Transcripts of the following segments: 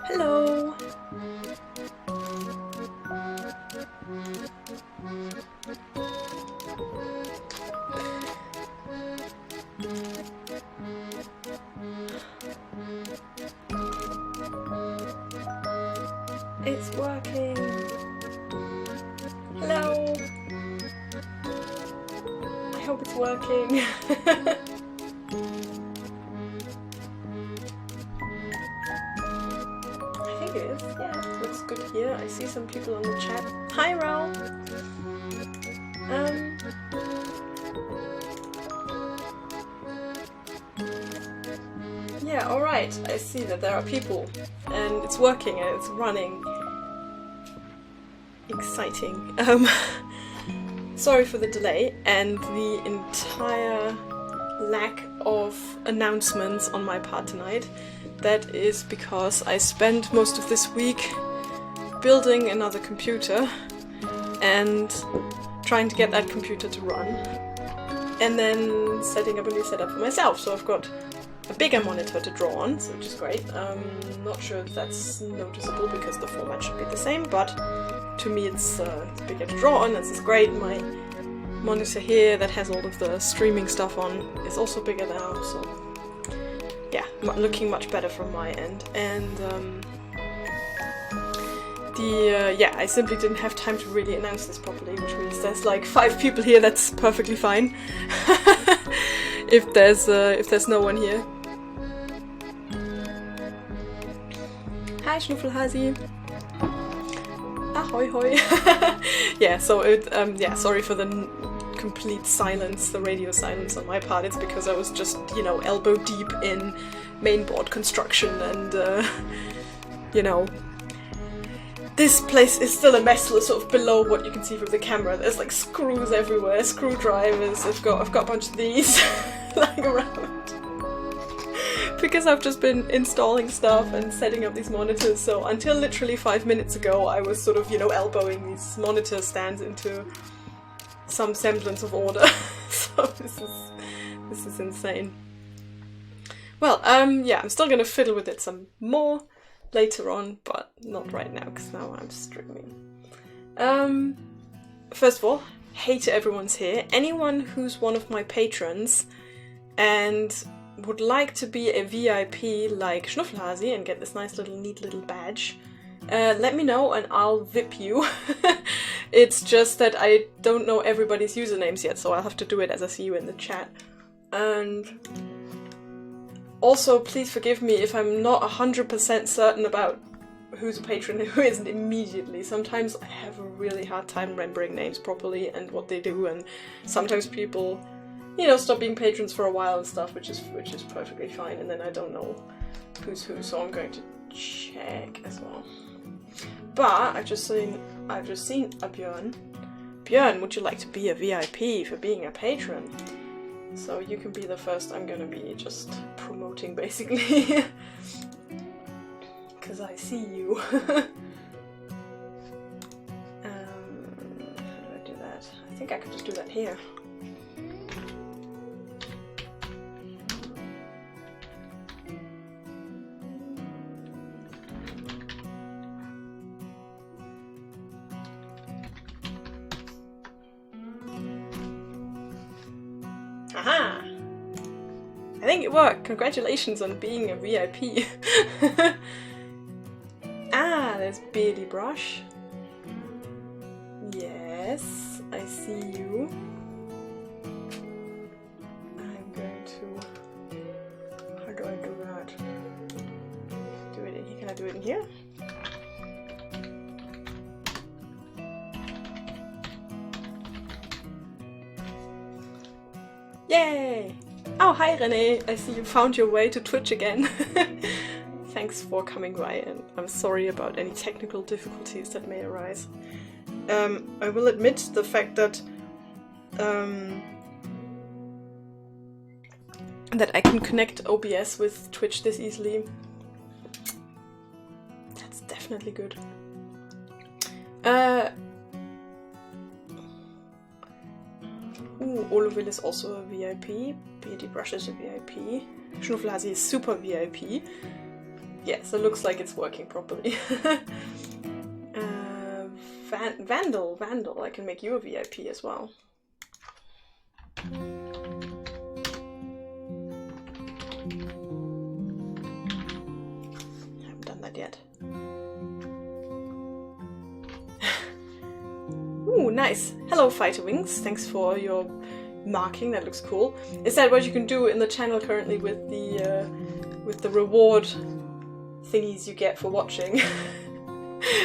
Hello! It's working! Hello! I hope it's working. Yeah, looks good here. I see some people on the chat. Hi, Raul! Yeah, alright. I see that there are people. And it's working and it's running. Exciting. Sorry for the delay and the entire lack of announcements on my part tonight. That is because I spent most of this week building another computer and trying to get that computer to run, and then setting up a new setup for myself. So I've got a bigger monitor to draw on, which is great. Not sure if that's noticeable because the format should be the same, but to me it's bigger to draw on. This is great. My monitor here that has all of the streaming stuff on is also bigger now, so yeah, looking much better from my end. And yeah, I simply didn't have time to really announce this properly, which means there's like 5 people here. That's perfectly fine. if there's no one here. Hi, Schnuffelhasi. Ahoy hoy. Yeah, so yeah, sorry for the complete silence, the radio silence on my part. It's because I was just, you know, elbow deep in mainboard construction and, you know, this place is still a mess, sort of below what you can see from the camera. There's like screws everywhere, screwdrivers. I've got a bunch of these lying around. Because I've just been installing stuff and setting up these monitors, so until literally 5 minutes ago I was sort of, you know, elbowing these monitor stands into some semblance of order. So this is insane. Well, yeah, I'm still gonna fiddle with it some more later on, but not right now, because now I'm streaming. First of all, hey to everyone's here. Anyone who's one of my patrons and would like to be a VIP like Schnuffelhasi and get this nice little neat little badge, let me know and I'll VIP you. It's just that I don't know everybody's usernames yet, so I'll have to do it as I see you in the chat. And also, please forgive me if I'm not 100% certain about who's a patron and who isn't immediately. Sometimes I have a really hard time remembering names properly and what they do, and sometimes people, you know, stop being patrons for a while and stuff, which is perfectly fine, and then I don't know who's who, so I'm going to check as well. But I've just seen a Björn. Björn, would you like to be a VIP for being a patron? So you can be the first. I'm gonna be just promoting basically. Because I see you. How do I do that? I think I could just do that here. Aha! I think it worked. Congratulations on being a VIP. Ah, there's Beardy Brush. Yes, I see you. I'm going to... How do I do that? Do it in here. Can I do it in here? Yay! Oh, hi Renee! I see you found your way to Twitch again. Thanks for coming by, and I'm sorry about any technical difficulties that may arise. I will admit the fact that that I can connect OBS with Twitch this easily. That's definitely good. Ooh, Oloville is also a VIP. Beardy Brush is a VIP. Schnuffelhasi is super VIP. Yeah, so it looks like it's working properly. Vandal, I can make you a VIP as well. Haven't done that yet. Ooh, nice. Hello, Fighter Wings. Thanks for your marking. That looks cool. Is that what you can do in the channel currently with the reward thingies you get for watching?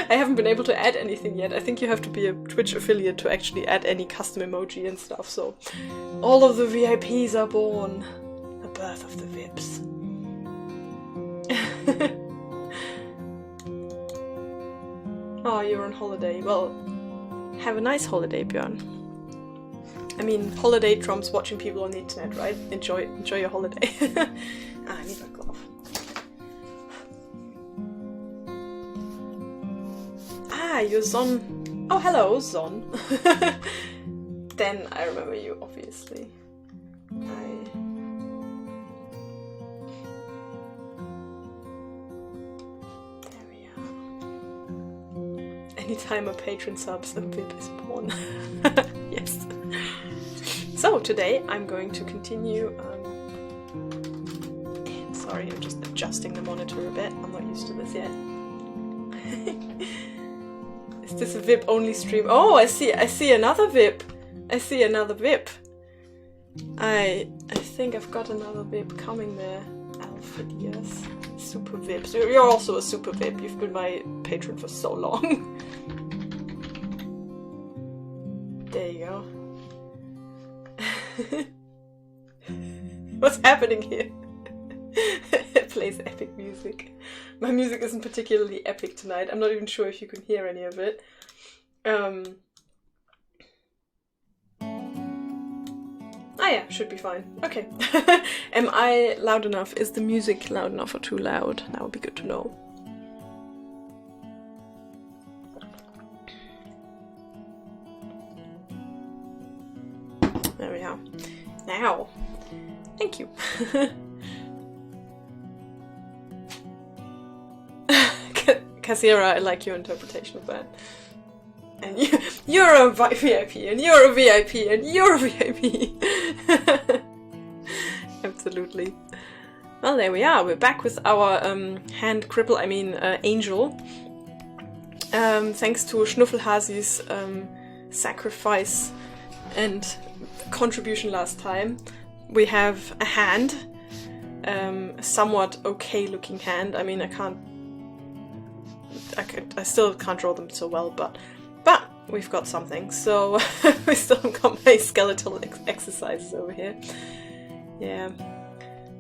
I haven't been able to add anything yet. I think you have to be a Twitch affiliate to actually add any custom emoji and stuff. So all of the VIPs are born. The birth of the VIPs. Oh, you're on holiday. Well, have a nice holiday, Björn. I mean, holiday trumps watching people on the internet, right? Enjoy your holiday. I need my glove. Ah, you're Zon. Oh, hello, Zon. Then I remember you, obviously. There we are. Anytime a patron subs, a VIP is born. Yes. So today I'm going to continue. Sorry, I'm just adjusting the monitor a bit. I'm not used to this yet. Is this a VIP only stream? Oh, I see another VIP. I see another VIP. I think I've got another VIP coming there. Alfred, yes. Super VIP. So you're also a super VIP. You've been my patron for so long. There you go. What's happening here? It plays epic music. My music isn't particularly epic tonight. I'm not even sure if you can hear any of it. Ah yeah, should be fine. Okay. Am I loud enough? Is the music loud enough or too loud? That would be good to know. There we are. Now. Thank you. Kassira, I like your interpretation of that. And you're a VIP, and you're a VIP, and you're a VIP. Absolutely. Well, there we are. We're back with our hand cripple, angel. Thanks to Schnuffelhasi's sacrifice and contribution last time, we have a hand. A somewhat okay looking hand. I mean, I still can't draw them so well, but we've got something. So we still have got my skeletal exercises over here. Yeah,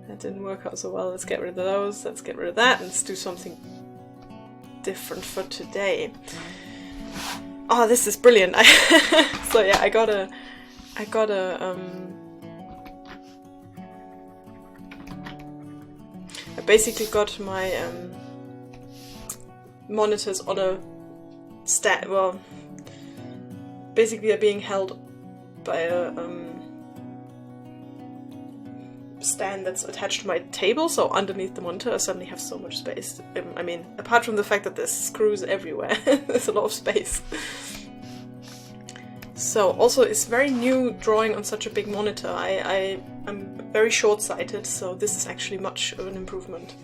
that didn't work out so well. Let's get rid of those. Let's get rid of that. And let's do something different for today. Oh, this is brilliant. So yeah, I basically got my monitors on a stand. Well, basically they're being held by a stand that's attached to my table, so underneath the monitor I suddenly have so much space. I mean, apart from the fact that there's screws everywhere, there's a lot of space. So also it's very new drawing on such a big monitor. I'm very short-sighted, so this is actually much of an improvement.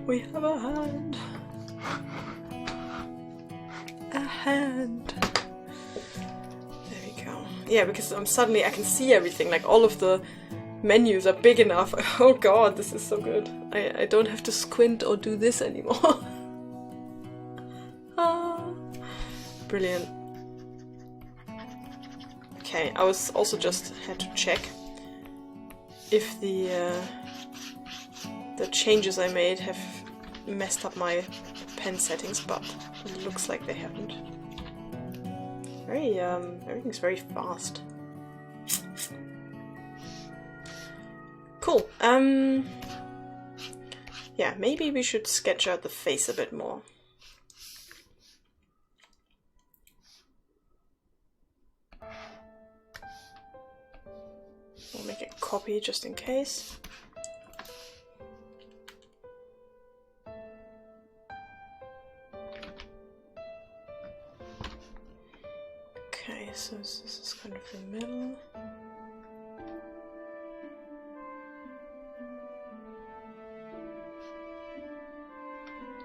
We have a hand. A hand. There we go. Yeah, because suddenly I can see everything. Like all of the menus are big enough. Oh god, this is so good. I don't have to squint or do this anymore. Ah, brilliant. Okay, I was also just had to check if the changes I made have messed up my pen settings, but it looks like they haven't. Everything's very fast. Cool. Yeah, maybe we should sketch out the face a bit more. We'll make a copy just in case. Okay, so this is kind of the middle.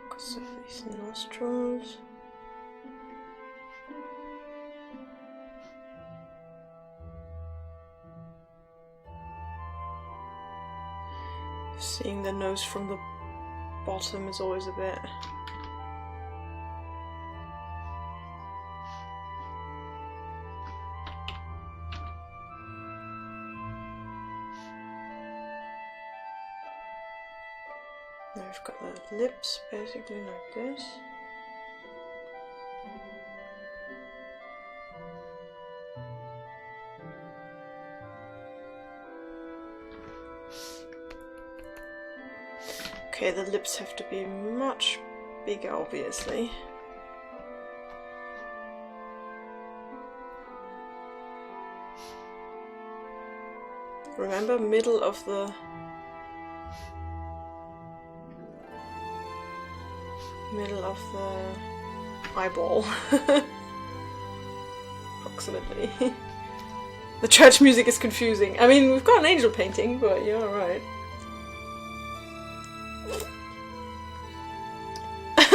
Because of these nostrils. Seeing the nose from the bottom is always a bit... Now we've got the lips basically like this. Okay, the lips have to be much bigger, obviously. Remember, middle of the eyeball. Approximately. The church music is confusing. I mean, we've got an angel painting, but you're alright.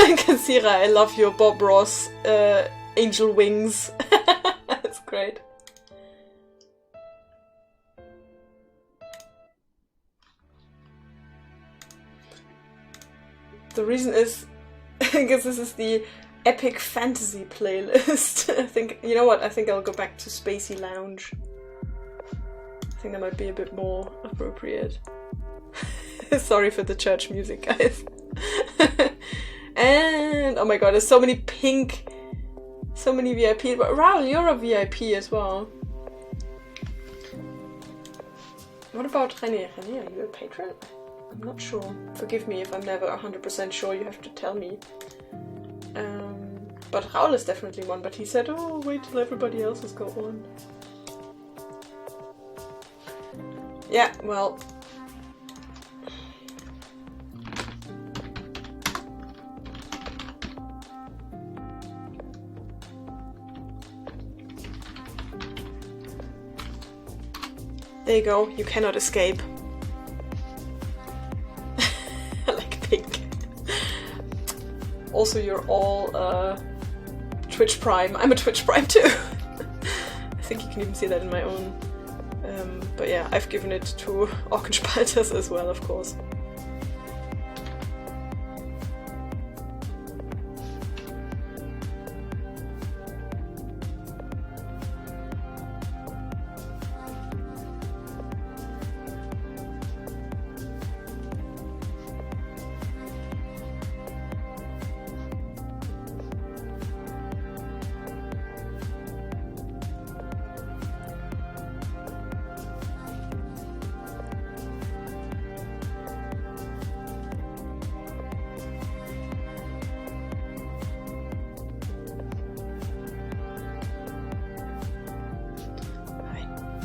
Kansira, I love your Bob Ross angel wings. That's great. The reason is, I guess this is the epic fantasy playlist. I think, you know what, I think I'll go back to Spacey Lounge. I think that might be a bit more appropriate. Sorry for the church music, guys. And, oh my god, there's so many pink, so many VIPs. But Raul, you're a VIP as well. What about René? René, are you a patron? I'm not sure. Forgive me if I'm never 100% sure, you have to tell me. But Raul is definitely one, but he said, oh, wait till everybody else has got one. Yeah, well... There you go, you cannot escape. I like pink. Also, you're all Twitch Prime. I'm a Twitch Prime too. I think you can even see that in my own. But yeah, I've given it to Orkenspalters as well, of course.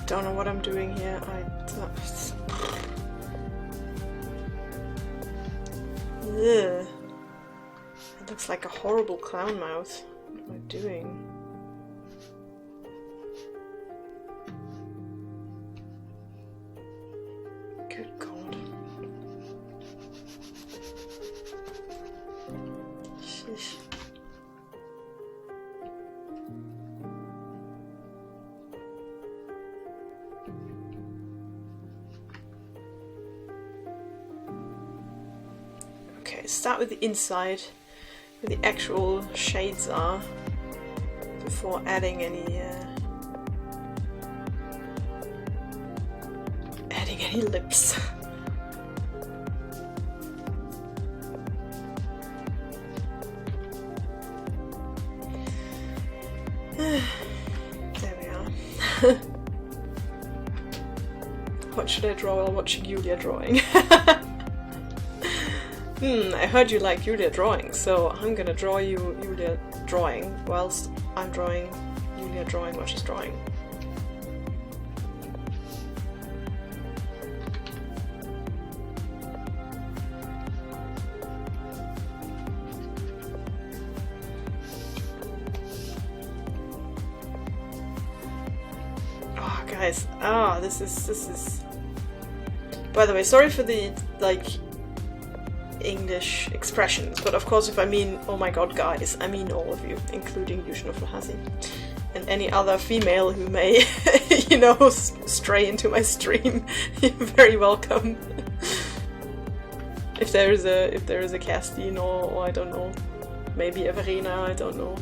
Don't know what I'm doing here. Ugh. It looks like a horrible clown mouth. What am I doing? Good God. Sheesh. Start with the inside, where the actual shades are, before adding any lips. There we are. What should I draw while watching Julia drawing? I heard you like Julia drawing, so I'm gonna draw you Julia drawing whilst I'm drawing Julia drawing what she's drawing. Oh, guys, this is. By the way, sorry for the like English expressions, but of course if I mean oh my god guys, I mean all of you, including you Schnuffelhasi. And any other female who may, you know, stray into my stream, you're very welcome. If there is a Kerstin or I don't know, maybe a Verena, I don't know.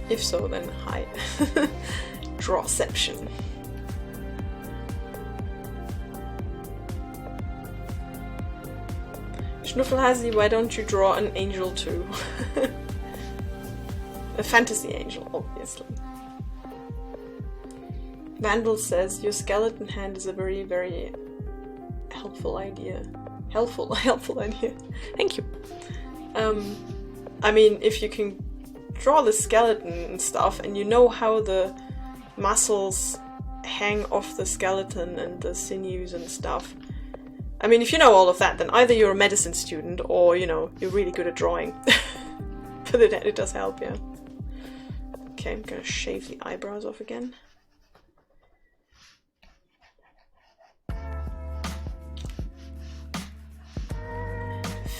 If so, then hi. Drawception. Schnuffelhasi, why don't you draw an angel too? A fantasy angel, obviously. Vandal says, your skeleton hand is a very, very helpful idea. Helpful idea. Thank you. I mean, if you can draw the skeleton and stuff, and you know how the muscles hang off the skeleton and the sinews and stuff. I mean, if you know all of that, then either you're a medicine student or, you know, you're really good at drawing. But it does help, yeah. Okay, I'm gonna shave the eyebrows off again.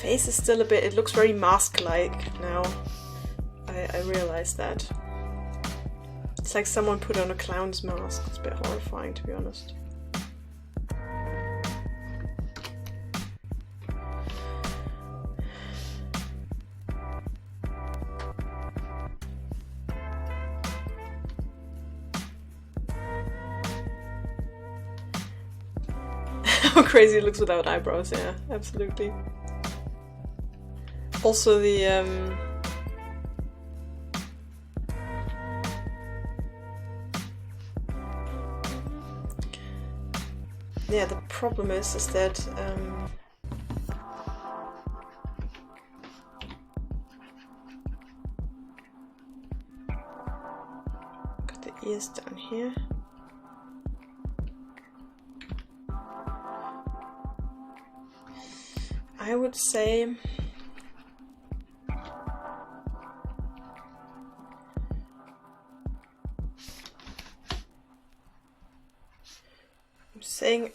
Face is still a bit, it looks very mask-like now. I realize that. It's like someone put on a clown's mask. It's a bit horrifying, to be honest. How crazy it looks without eyebrows, yeah, absolutely. Also the yeah, the problem is that got the ears down here. I would say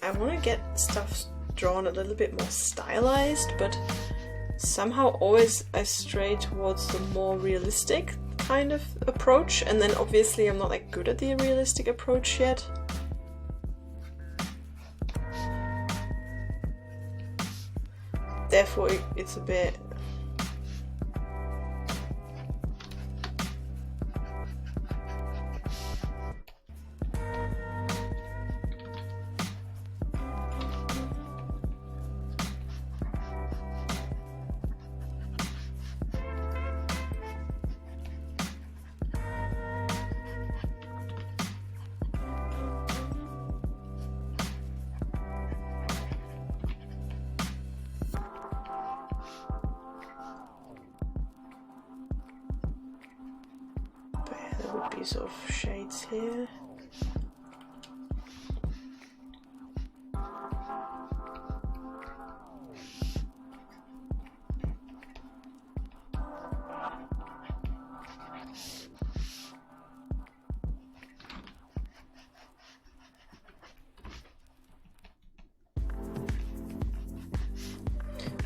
I want to get stuff drawn a little bit more stylized, but somehow always I stray towards the more realistic kind of approach, and then obviously I'm not that good at the realistic approach yet. Therefore it's a bit... sort of shades here.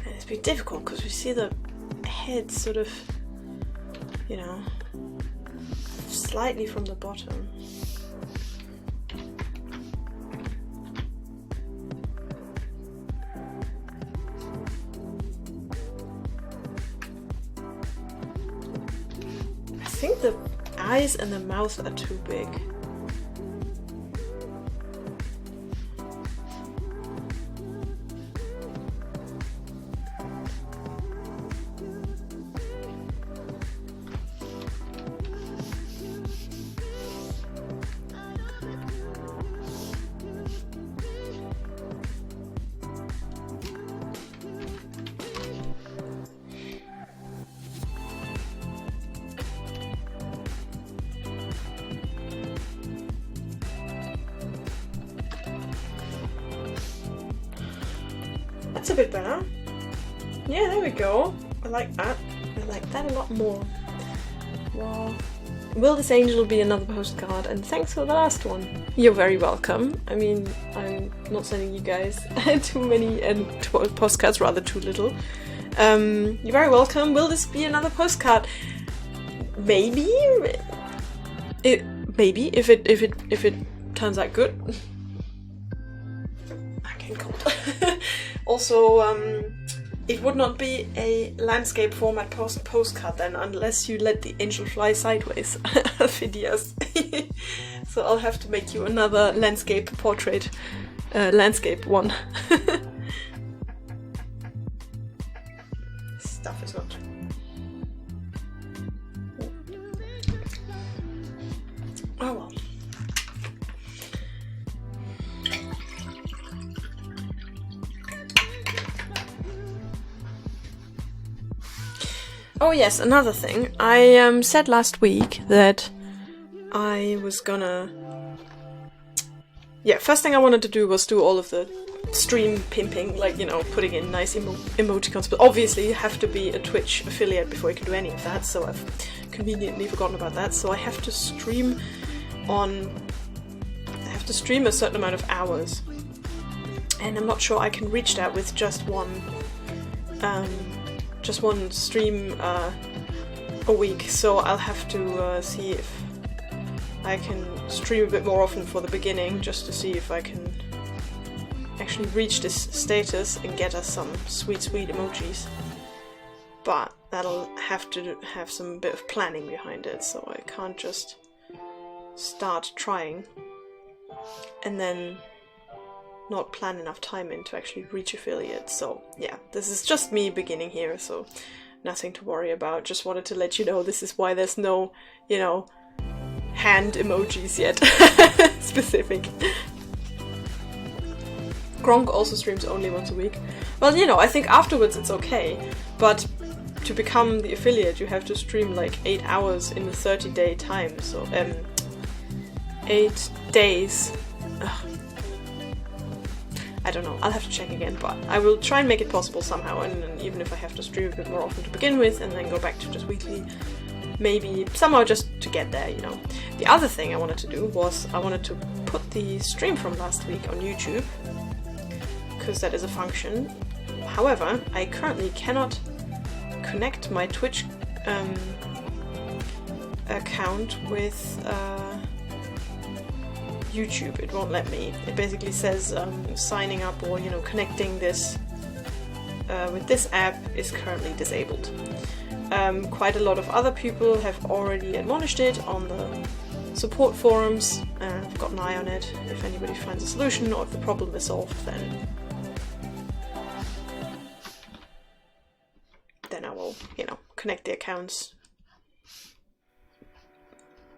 And it's been difficult because we see the head sort of, you know, slightly from the bottom. I think the eyes and the mouth are too big. that's a bit better. Yeah, there we go. I like that. I like that a lot more. Wow. Will this angel be another postcard? And thanks for the last one. You're very welcome. I mean, I'm not sending you guys too many postcards, rather too little. You're very welcome. Will this be another postcard? Maybe. Maybe if it turns out good. I can't cold. Also, it would not be a landscape format postcard then, unless you let the angel fly sideways, Phidias. So I'll have to make you another landscape portrait, landscape one. Stuff is not. Oh well. Oh yes, another thing. I said last week that I was gonna... Yeah, first thing I wanted to do was do all of the stream pimping, like, you know, putting in nice emoticons, but obviously you have to be a Twitch affiliate before you can do any of that, so I've conveniently forgotten about that. So I have to stream a certain amount of hours, and I'm not sure I can reach that with just one stream a week, so I'll have to see if I can stream a bit more often for the beginning, just to see if I can actually reach this status and get us some sweet emojis. But that'll have to have some bit of planning behind it, so I can't just start trying and then not plan enough time in to actually reach affiliate. So yeah, this is just me beginning here, so nothing to worry about. Just wanted to let you know this is why there's no, you know, hand emojis yet. Specific. Gronk also streams only once a week. Well, you know, I think afterwards it's okay, but to become the affiliate you have to stream like 8 hours in the 30-day time, so 8 days. Ugh. I don't know, I'll have to check again, but I will try and make it possible somehow, and even if I have to stream a bit more often to begin with and then go back to just weekly, maybe somehow just to get there, you know. The other thing I wanted to do was I wanted to put the stream from last week on YouTube, because that is a function. However, I currently cannot connect my Twitch account with YouTube. It won't let me. It basically says signing up or, you know, connecting this with this app is currently disabled. Quite a lot of other people have already admonished it on the support forums. I've got an eye on it. If anybody finds a solution or if the problem is solved, then I will, you know, connect the accounts,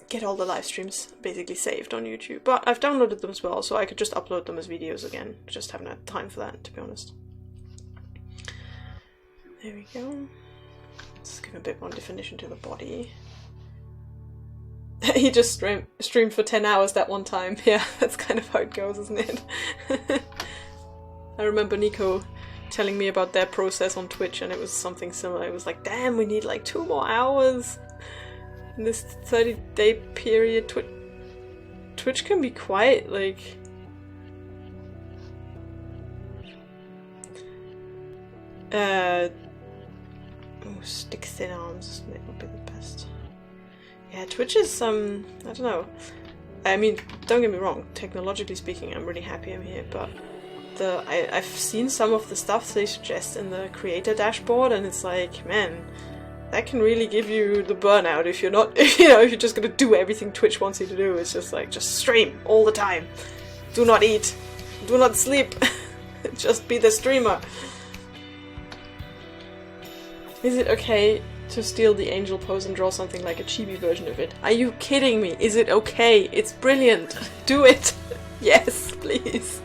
get all the live streams basically saved on YouTube. But I've downloaded them as well, so I could just upload them as videos again. Just haven't had time for that, to be honest. There we go. Let's give a bit more definition to the body. He just streamed for 10 hours that one time. Yeah, that's kind of how it goes, isn't it? I remember Nico telling me about their process on Twitch, and it was something similar. It was like, damn, we need like 2 more hours in this 30-day period. Twitch can be quite, like... stick thin arms, it would be the best. Yeah, Twitch is, I don't know. I mean, don't get me wrong, technologically speaking, I'm really happy I'm here, but I've seen some of the stuff they suggest in the creator dashboard, and it's like, man, that can really give you the burnout if you're not, if you're just gonna do everything Twitch wants you to do. It's just like, just stream all the time. Do not eat. Do not sleep. Just be the streamer. Is it okay to steal the angel pose and draw something like a chibi version of it? Are you kidding me? Is it okay? It's brilliant. Do it. Yes, please.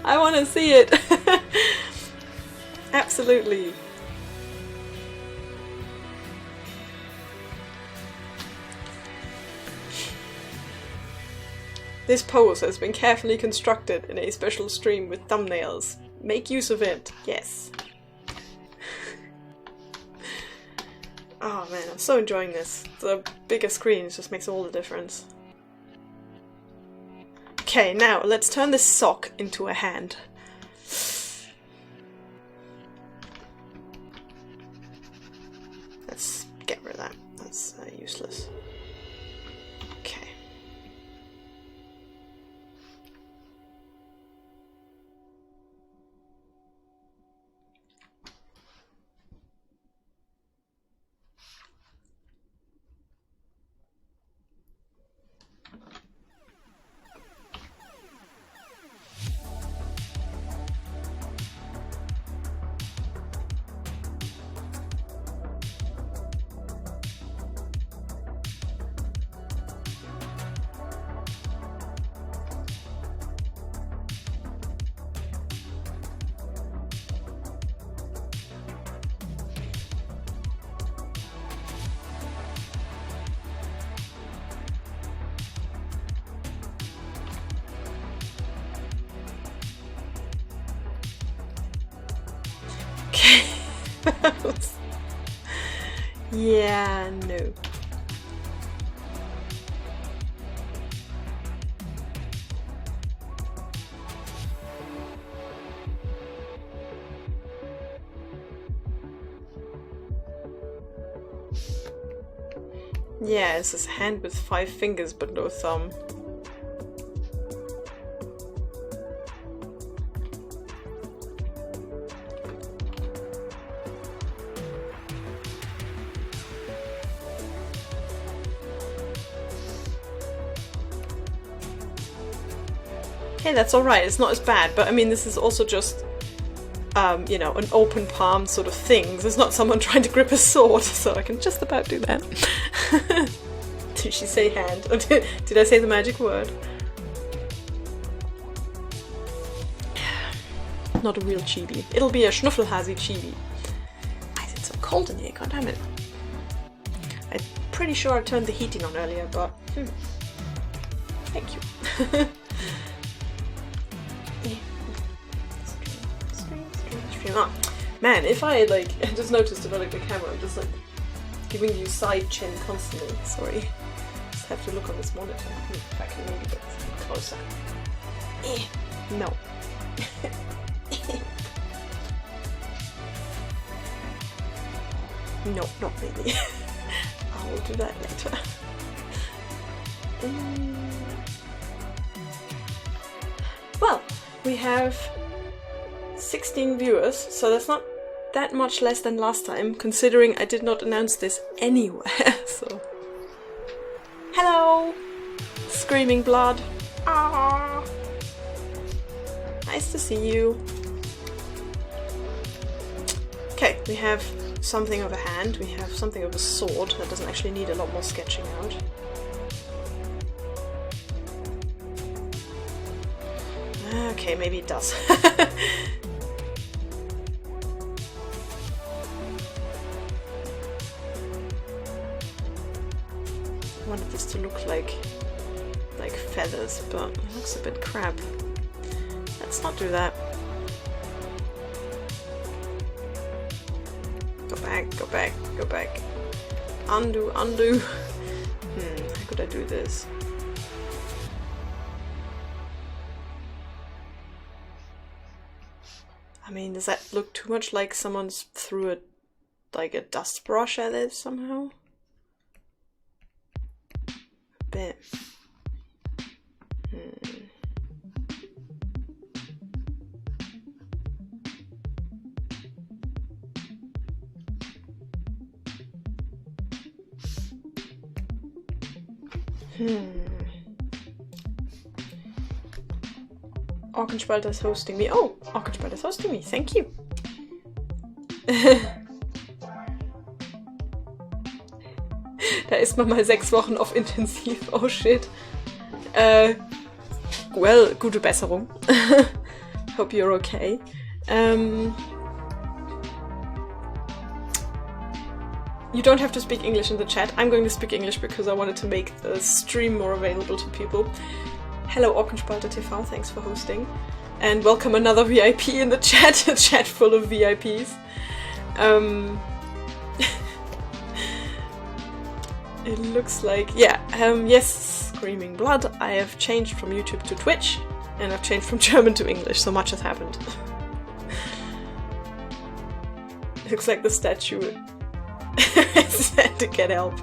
I want to see it. Absolutely. This pose has been carefully constructed in a special stream with thumbnails. Make use of it. Yes. Oh man, I'm so enjoying this. The bigger screen just makes all the difference. Okay, now let's turn this sock into a hand. Let's get rid of that. That's useless. Okay. Yeah, no. Yeah, it's his hand with 5 fingers but no thumb. Okay, that's alright, it's not as bad, but I mean this is also just, you know, an open palm sort of thing. There's not someone trying to grip a sword, so I can just about do that. Did she say hand? Or did I say the magic word? Not a real chibi. It'll be a Schnuffelhasi chibi. Why is it so cold in here? God damn it. I'm pretty sure I turned the heating on earlier, but thank you. Oh, man, if I like just noticed about like the camera, I'm just like giving you side chin constantly. Sorry, just have to look on this monitor. If I can maybe get closer. No. No, not really. I will do that later. Well, we have 16 viewers, so that's not that much less than last time, considering I did not announce this anywhere, so... Hello! Screaming blood! Ah! Nice to see you. Okay, we have something of a hand, we have something of a sword, that doesn't actually need a lot more sketching out. Okay, maybe it does. I wanted this to look like feathers, but it looks a bit crap. Let's not do that. Go back, go back, go back. Undo, undo. How could I do this? I mean, does that look too much like someone's threw a dust brush at it somehow? A bit. Orkenspalter is hosting me. Oh, Orkenspalter is hosting me. Thank you. Da ist man mal 6 Wochen auf intensiv. Oh shit. Well, gute Besserung. Hope you're okay. You don't have to speak English in the chat. I'm going to speak English because I wanted to make the stream more available to people. Hello Orkenspalter TV, thanks for hosting. and welcome another VIP in the chat, a chat full of VIPs. It looks like, yeah, yes, Screaming Blood, I have changed from YouTube to Twitch, and I've changed from German to English, so much has happened. Looks like the statue said to get help.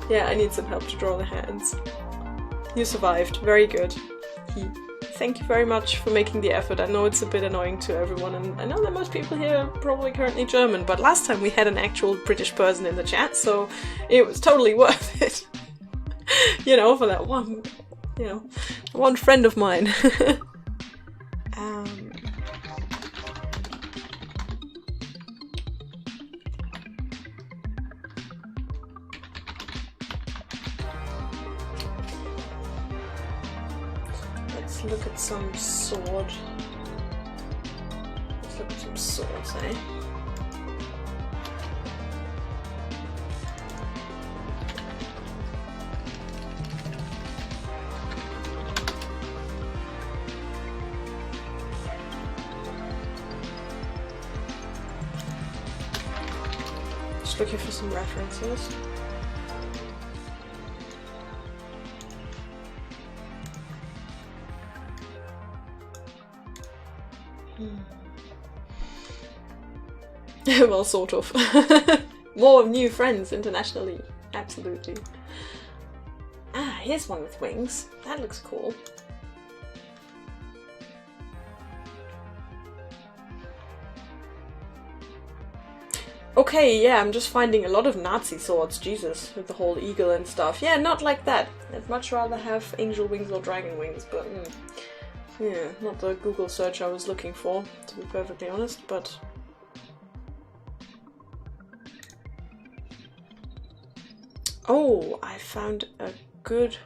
Yeah, I need some help to draw the hands. You survived, very good. Thank you very much for making the effort. I know it's a bit annoying to everyone, and I know that most people here are probably currently German, but last time we had an actual British person in the chat, so it was totally worth it. You know, for that one, you know, one friend of mine. Let's look at some sword. Let's look at some swords, eh? Just looking for some references. Well, sort of. More new friends internationally. Absolutely. Ah, here's one with wings. That looks cool. Okay, yeah, I'm just finding a lot of Nazi swords, Jesus, with the whole eagle and stuff. Yeah, not like that. I'd much rather have angel wings or dragon wings, but yeah, not the Google search I was looking for, to be perfectly honest, but... Oh, I found a good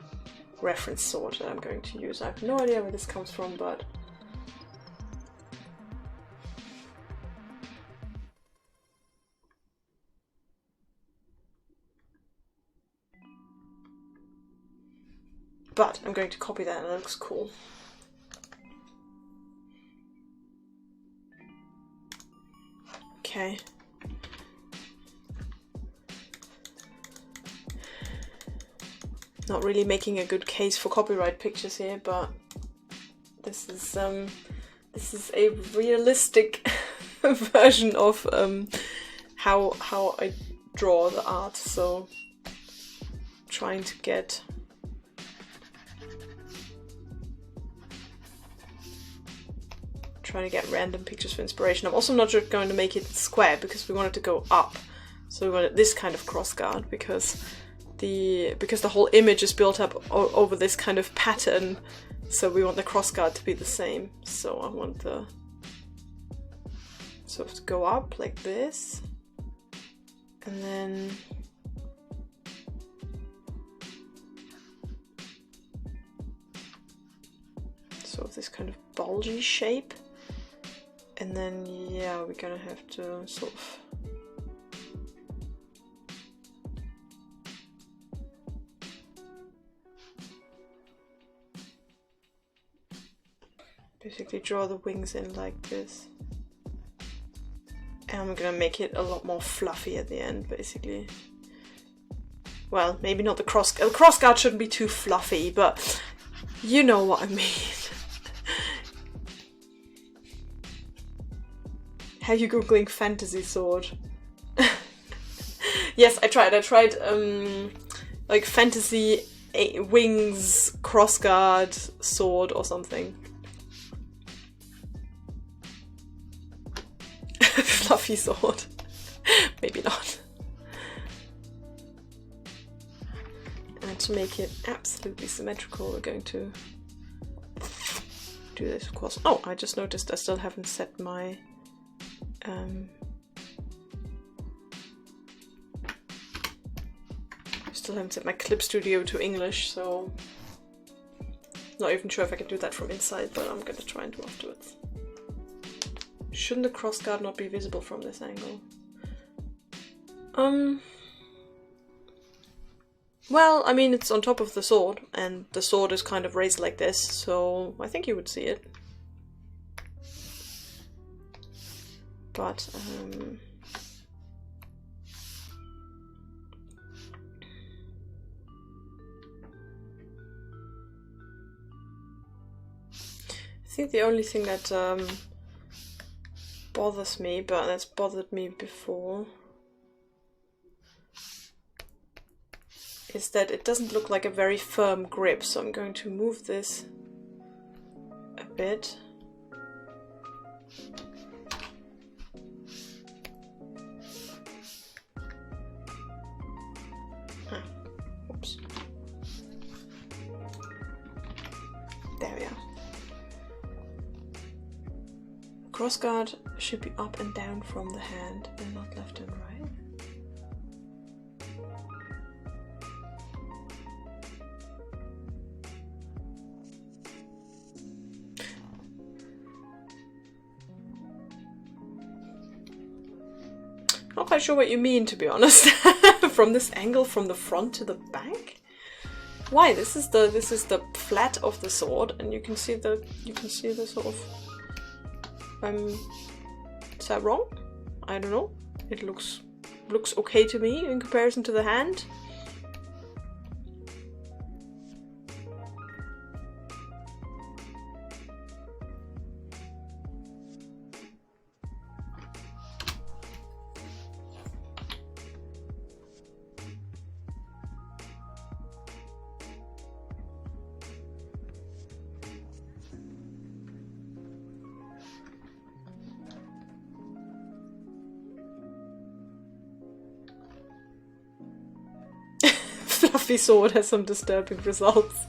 reference sword that I'm going to use. I have no idea where this comes from, but... But I'm going to copy that and it looks cool. Okay. Not really making a good case for copyright pictures here, but this is a realistic version of how I draw the art. So trying to get random pictures for inspiration. I'm also not just going to make it square because we want it to go up. So we wanted this kind of cross guard because the whole image is built up over this kind of pattern. So we want the cross guard to be the same. So I want the sort of to go up like this, and then sort of this kind of bulgy shape. And then, yeah, we're gonna have to sort of basically draw the wings in like this. And I'm gonna make it a lot more fluffy at the end, basically. Well, maybe not the cross guard shouldn't be too fluffy, but you know what I mean. Are you googling fantasy sword? Yes, I tried. Like fantasy wings crossguard sword or something. Fluffy sword. Maybe not. And to make it absolutely symmetrical, we're going to do this, of course. Oh, I just noticed I still haven't set my still haven't set my Clip Studio to English, so not even sure if I can do that from inside, but I'm gonna try and do afterwards. Shouldn't the crossguard not be visible from this angle? Well, I mean, it's on top of the sword, and the sword is kind of raised like this, so I think you would see it. But I think the only thing that bothers me, but that's bothered me before, is that it doesn't look like a very firm grip, so I'm going to move this a bit. Oops. There we are. Crossguard should be up and down from the hand and not left and right. Not quite sure what you mean, to be honest. From this angle, from the front to the back. Why? This is the flat of the sword, and you can see the sort of. Is that wrong? I don't know. It looks okay to me in comparison to the hand. Fluffy sword has some disturbing results.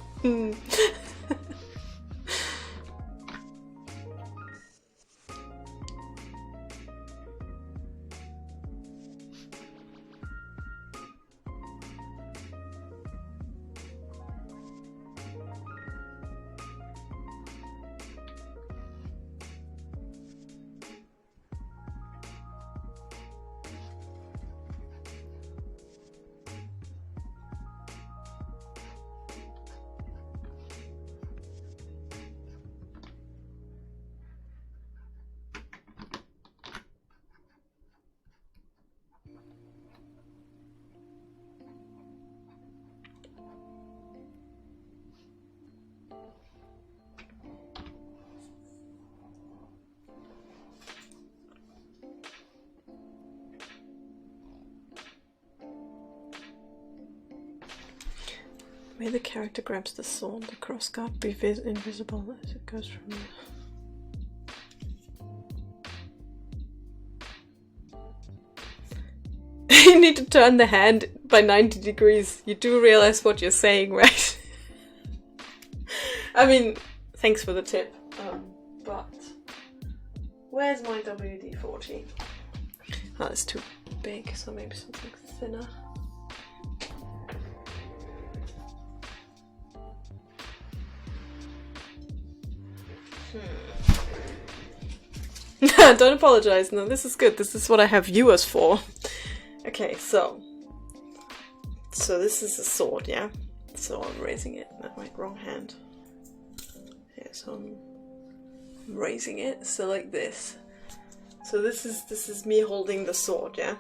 May the character grabs the sword, the crossguard be invisible as it goes from there. You need to turn the hand by 90 degrees. You do realize what you're saying, right? I mean, thanks for the tip. But where's my WD-40? Oh, it's too big, so maybe something thinner. Don't apologize. No, this is good. This is what I have viewers for. Okay, so this is a sword, yeah? So I'm raising it. That went wrong hand. Yeah, so I'm raising it, so like this. So this is me holding the sword, yeah?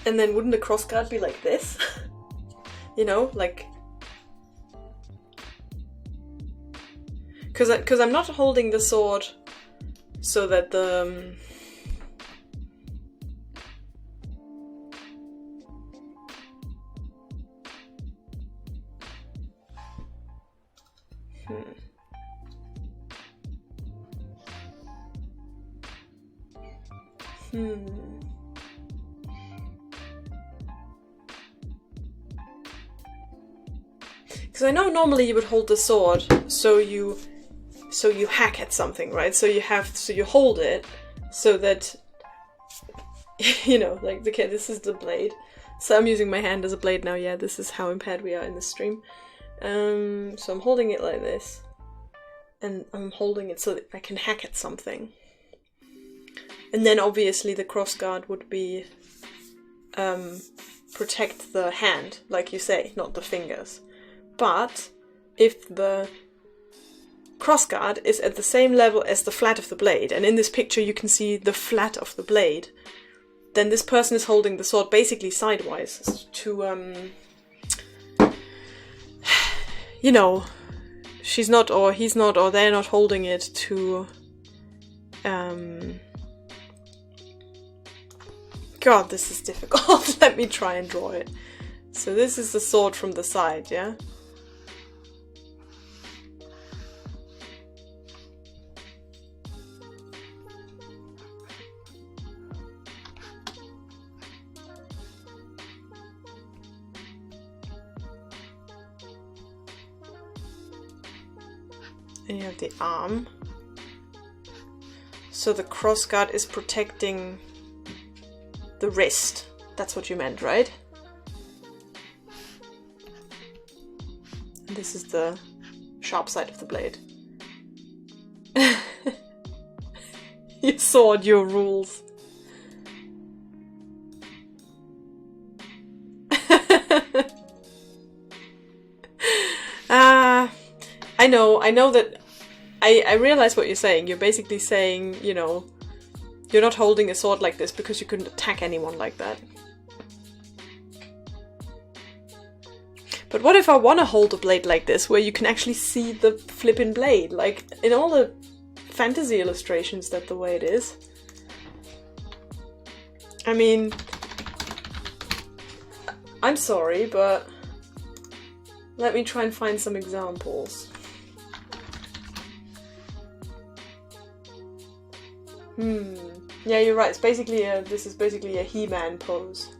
And then wouldn't the crossguard be like this? You know, like... Because I'm not holding the sword so that the... Because I know normally you would hold the sword so you hack at something, right? So you hold it so that, you know, like, okay, this is the blade. So I'm using my hand as a blade now, yeah, this is how impaired we are in the stream. So I'm holding it like this. And I'm holding it so that I can hack at something. And then obviously the crossguard would be protect the hand, like you say, not the fingers. But if the crossguard is at the same level as the flat of the blade, and in this picture you can see the flat of the blade, then this person is holding the sword basically sideways to, you know, she's not, or he's not, or they're not holding it to, God, this is difficult. Let me try and draw it. So this is the sword from the side, yeah? And you have the arm. So the crossguard is protecting the wrist. That's what you meant, right? And this is the sharp side of the blade. Your sword, your rules. I know that I realize what you're saying. You're basically saying, you know, you're not holding a sword like this because you couldn't attack anyone like that. But what if I want to hold a blade like this, where you can actually see the flippin' blade? Like, in all the fantasy illustrations, that's the way it is. I mean, I'm sorry, but let me try and find some examples. Yeah, you're right. It's basically this is basically a He-Man pose.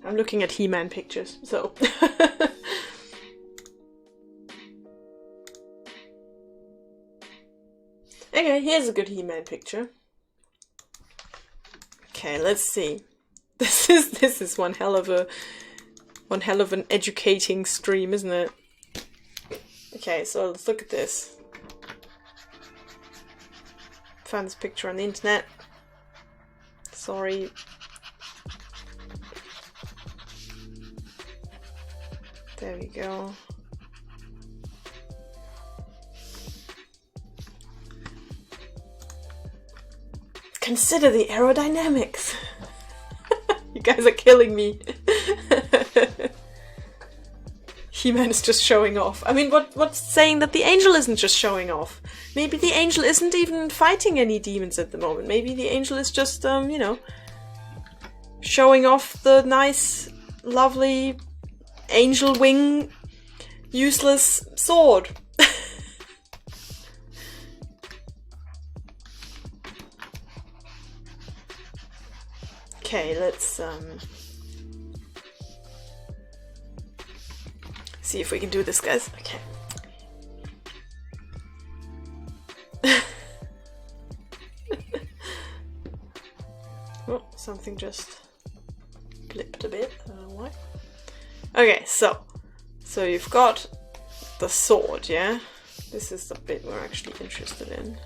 I'm looking at He-Man pictures, so... Okay, here's a good He-Man picture. Okay, let's see. This is one hell of an educating stream, isn't it? Okay, so let's look at this. Found this picture on the internet. Sorry. There we go. Consider the aerodynamics. You guys are killing me. He-Man is just showing off. I mean, what's saying that the angel isn't just showing off? Maybe the angel isn't even fighting any demons at the moment. Maybe the angel is just, you know, showing off the nice, lovely angel wing, useless sword. Okay, let's see if we can do this, guys. Okay. Oh, something just blipped a bit. I don't know why. Okay, so you've got the sword, yeah? This is the bit we're actually interested in.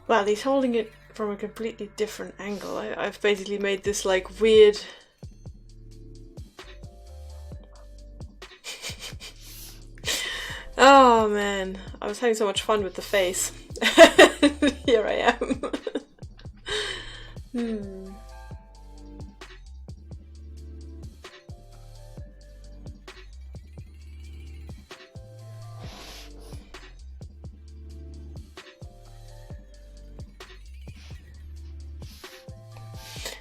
Well, he's holding it from a completely different angle. I've basically made this like weird... Oh man, I was having so much fun with the face. Here I am.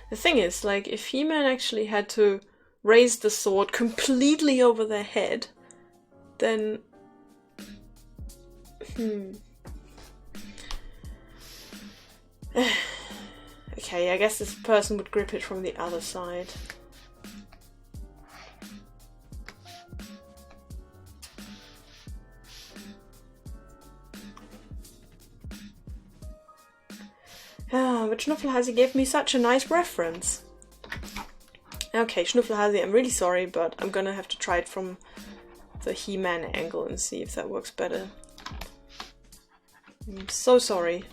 The thing is, like, if He-Man actually had to raise the sword completely over their head, then... Okay, I guess this person would grip it from the other side. But Schnuffelhasi gave me such a nice reference. Okay, Schnuffelhasi, I'm really sorry, but I'm gonna have to try it from the He-Man angle and see if that works better. I'm so sorry.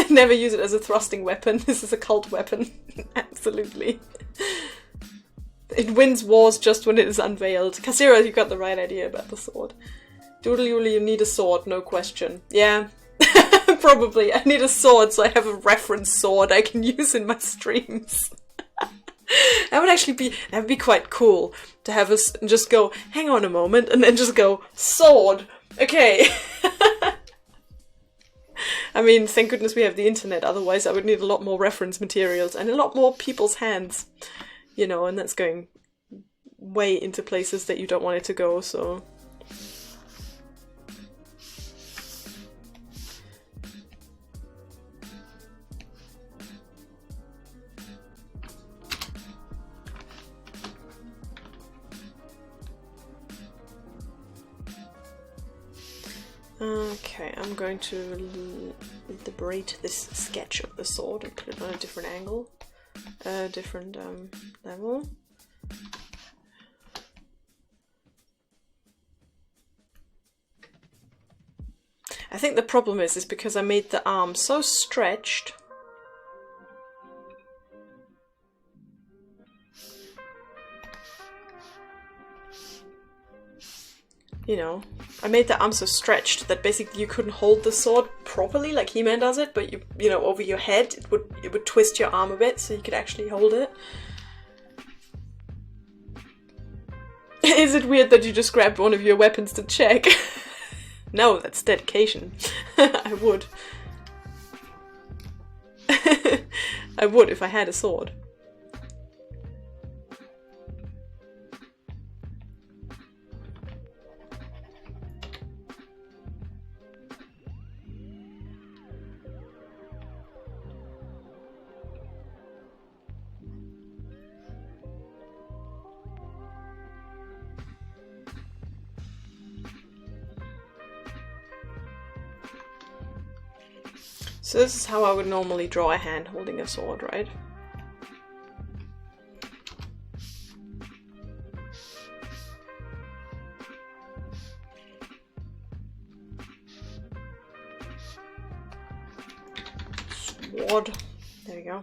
Never use it as a thrusting weapon. This is a cult weapon. Absolutely. It wins wars just when it is unveiled. Kassira, you got the right idea about the sword. Doodle Yuli, you need a sword, no question. Yeah, probably. I need a sword so I have a reference sword I can use in my streams. That would actually be, that would be quite cool to have us just go, hang on a moment, and then just go, sword. Okay. I mean, thank goodness we have the internet, otherwise I would need a lot more reference materials and a lot more people's hands, you know, and that's going way into places that you don't want it to go, so... Okay, I'm going to liberate this sketch of the sword and put it on a different angle, different level. I think the problem is because I made the arm so stretched. You know, I made the arm so stretched that basically you couldn't hold the sword properly like He-Man does it, but you know, over your head it would twist your arm a bit so you could actually hold it. Is it weird that you just grabbed one of your weapons to check? No, that's dedication. I would. I would if I had a sword. So this is how I would normally draw a hand holding a sword, right? Sword. There we go.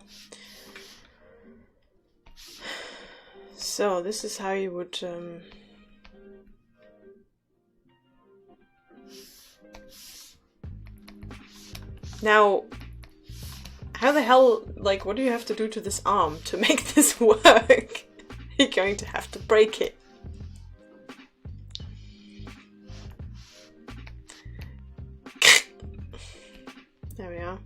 So this is how you would... Now, how the hell, like, what do you have to do to this arm to make this work? You're going to have to break it. There we are.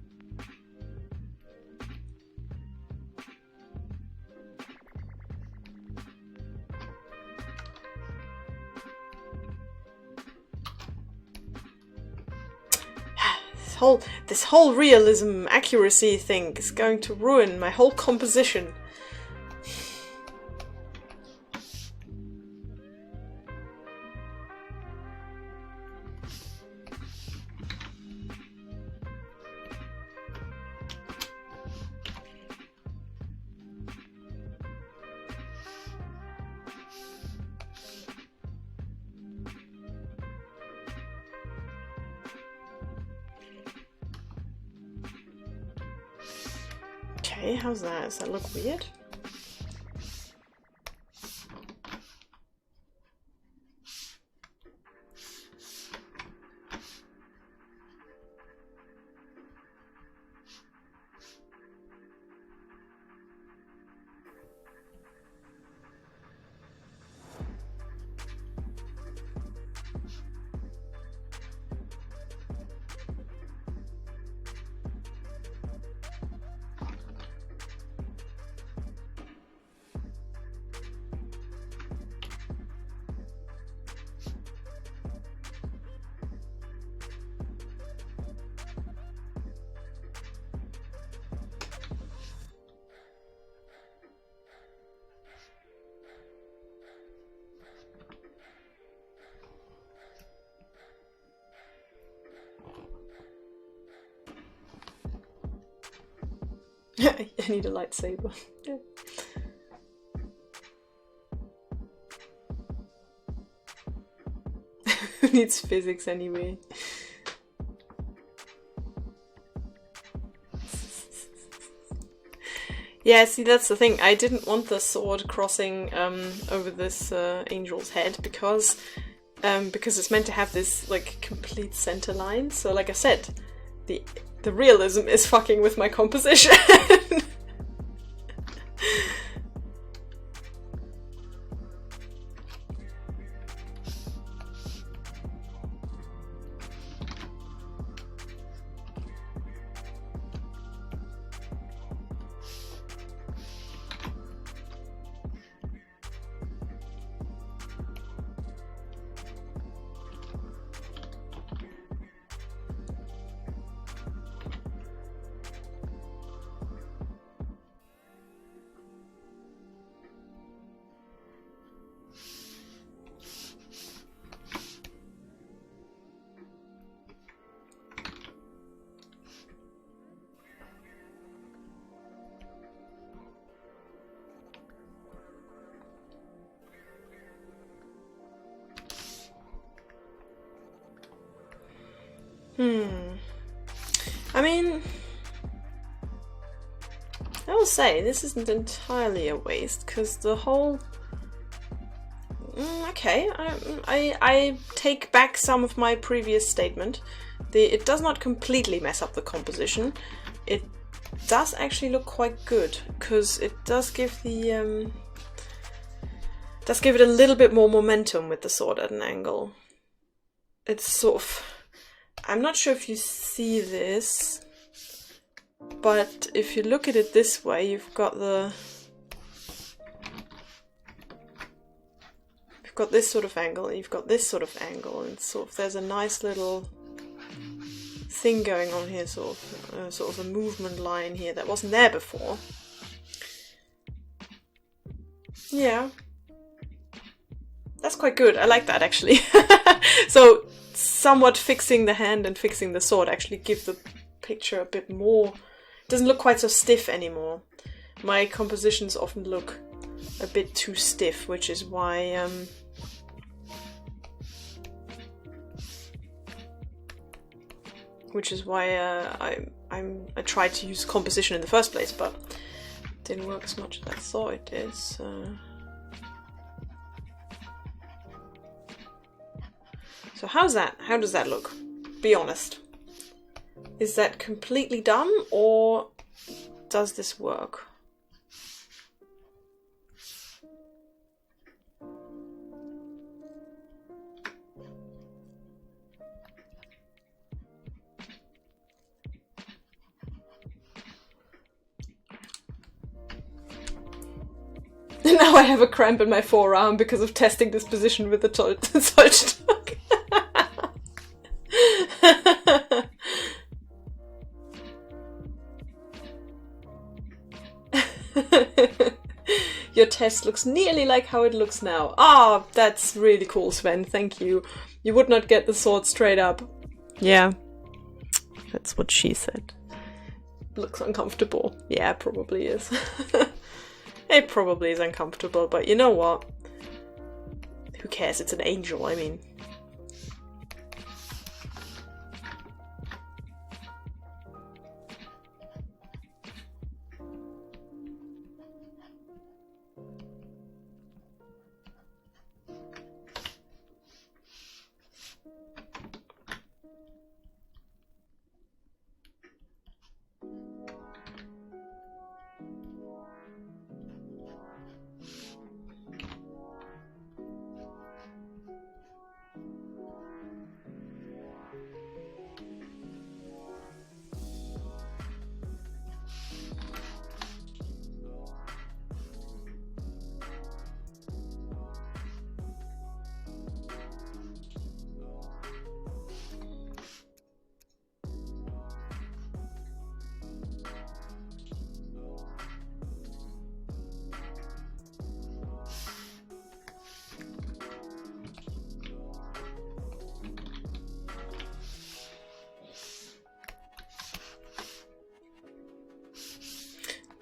This whole realism accuracy thing is going to ruin my whole composition. Okay, how's that? Does that look weird? I need a lightsaber. Yeah. Who needs physics anyway? Yeah, see, that's the thing. I didn't want the sword crossing over this angel's head because it's meant to have this like complete center line. So, like I said, the realism is fucking with my composition. I mean, I will say this isn't entirely a waste because the whole. Okay, I take back some of my previous statement. It does not completely mess up the composition. It does actually look quite good because it does give the does give it a little bit more momentum with the sword at an angle. It's sort of. I'm not sure if you see this, but if you look at it this way, you've got this sort of angle, and you've got this sort of angle, and sort of there's a nice little thing going on here, sort of a movement line here that wasn't there before. Yeah, that's quite good. I like that actually. So. Somewhat fixing the hand and fixing the sword actually give the picture a bit more. It doesn't look quite so stiff anymore. My compositions often look a bit too stiff, which is why I tried to use composition in the first place, but it didn't work as much as I thought it did. So how's that? How does that look? Be honest. Is that completely dumb, or does this work? Now I have a cramp in my forearm because of testing this position with the Zollstock. Your test looks nearly like how it looks now. Ah, that's really cool, Sven. Thank you. You would not get the sword straight up. Yeah, that's what she said. Looks uncomfortable. Yeah, it probably is. It probably is uncomfortable, but you know what? Who cares? It's an angel, I mean.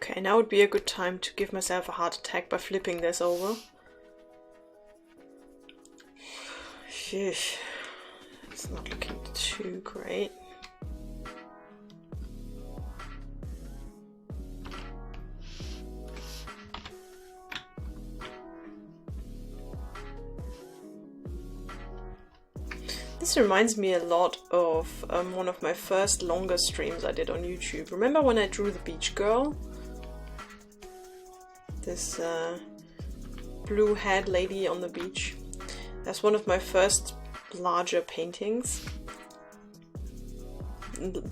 Okay, now would be a good time to give myself a heart attack by flipping this over. Sheesh. It's not looking too great. This reminds me a lot of one of my first longer streams I did on YouTube. Remember when I drew the beach girl? This blue-haired lady on the beach. That's one of my first larger paintings.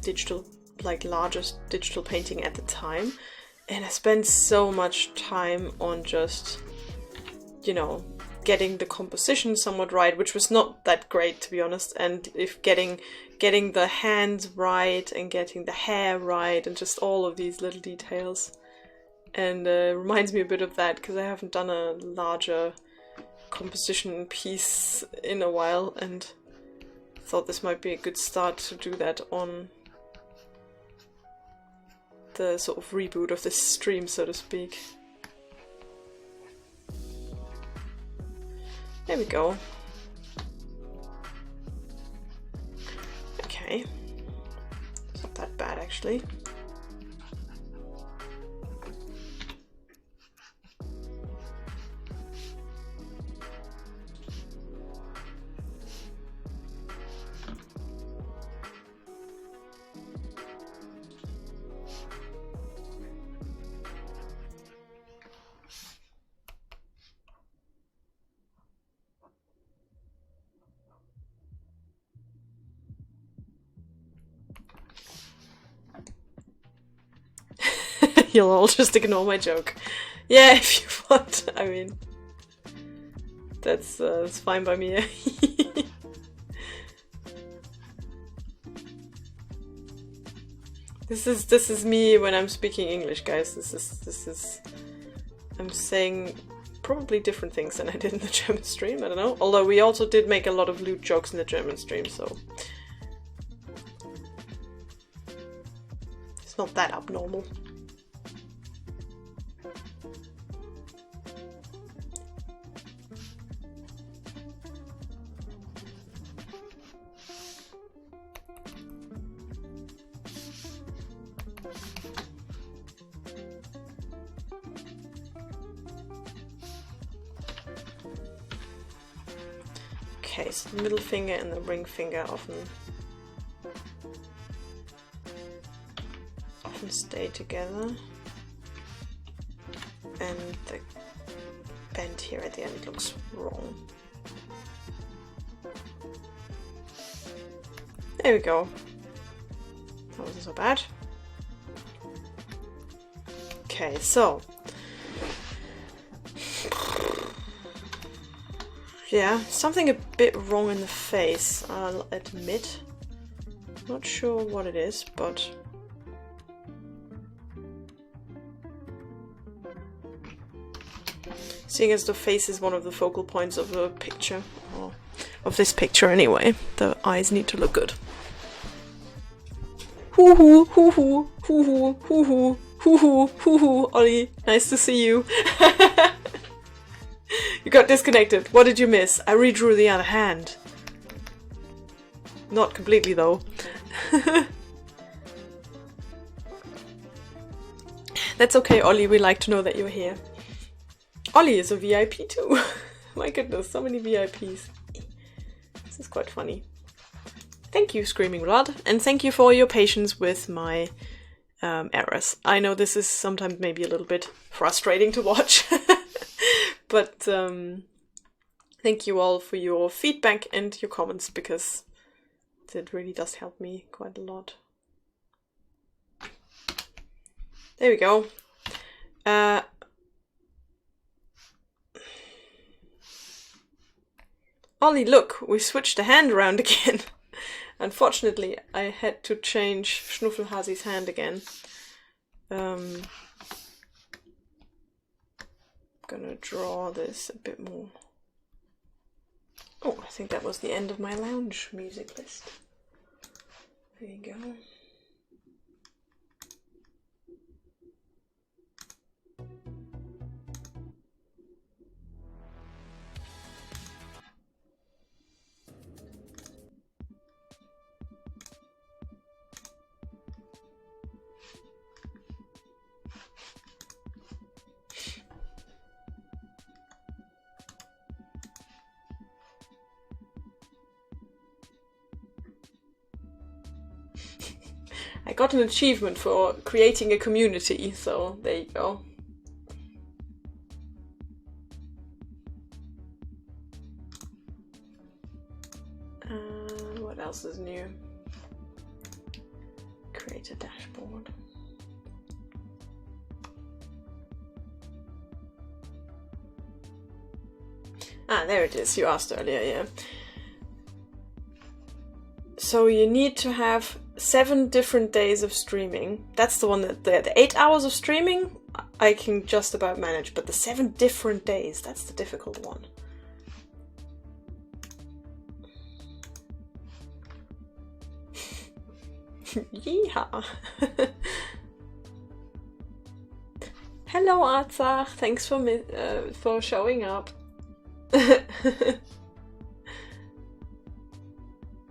Digital, like largest digital painting at the time. And I spent so much time on just, you know, getting the composition somewhat right, which was not that great, to be honest, and if getting the hands right and getting the hair right and just all of these little details. And reminds me a bit of that because I haven't done a larger composition piece in a while, and thought this might be a good start to do that on the sort of reboot of this stream, so to speak. There we go. Okay. It's not that bad, actually. You'll all just ignore my joke. Yeah, if you want. I mean, that's fine by me. This is me when I'm speaking English, guys. This is I'm saying probably different things than I did in the German stream. I don't know. Although we also did make a lot of lewd jokes in the German stream, so it's not that abnormal. Okay, so the middle finger and the ring finger often stay together, and the bend here at the end looks wrong. There we go. That wasn't so bad. Okay, so yeah, something a bit wrong in the face, I'll admit. Not sure what it is, but seeing as the face is one of the focal points of the picture, or of this picture anyway, the eyes need to look good. Hoo hoo, hoo hoo, hoo hoo, hoo hoo, hoo hoo, hoo hoo, Ollie, nice to see you. You got disconnected. What did you miss? I redrew the other hand. Not completely, though. That's okay, Ollie. We like to know that you're here. Ollie is a VIP too. My goodness, so many VIPs. This is quite funny. Thank you, Screaming Blood, and thank you for your patience with my errors. I know this is sometimes maybe a little bit frustrating to watch. But thank you all for your feedback and your comments, because it really does help me quite a lot. There we go. Ollie, look, we switched the hand around again. Unfortunately, I had to change Schnuffelhasi's hand again. Gonna draw this a bit more. Oh, I think that was the end of my lounge music list. There you go. I got an achievement for creating a community, so there you go. What else is new? Create a dashboard. Ah, there it is. You asked earlier, yeah. So you need to have 7 different days of streaming. That's the one that the 8 hours of streaming I can just about manage, but the 7 different days, that's the difficult one. Yeehaw! Hello Arzach, thanks for showing up.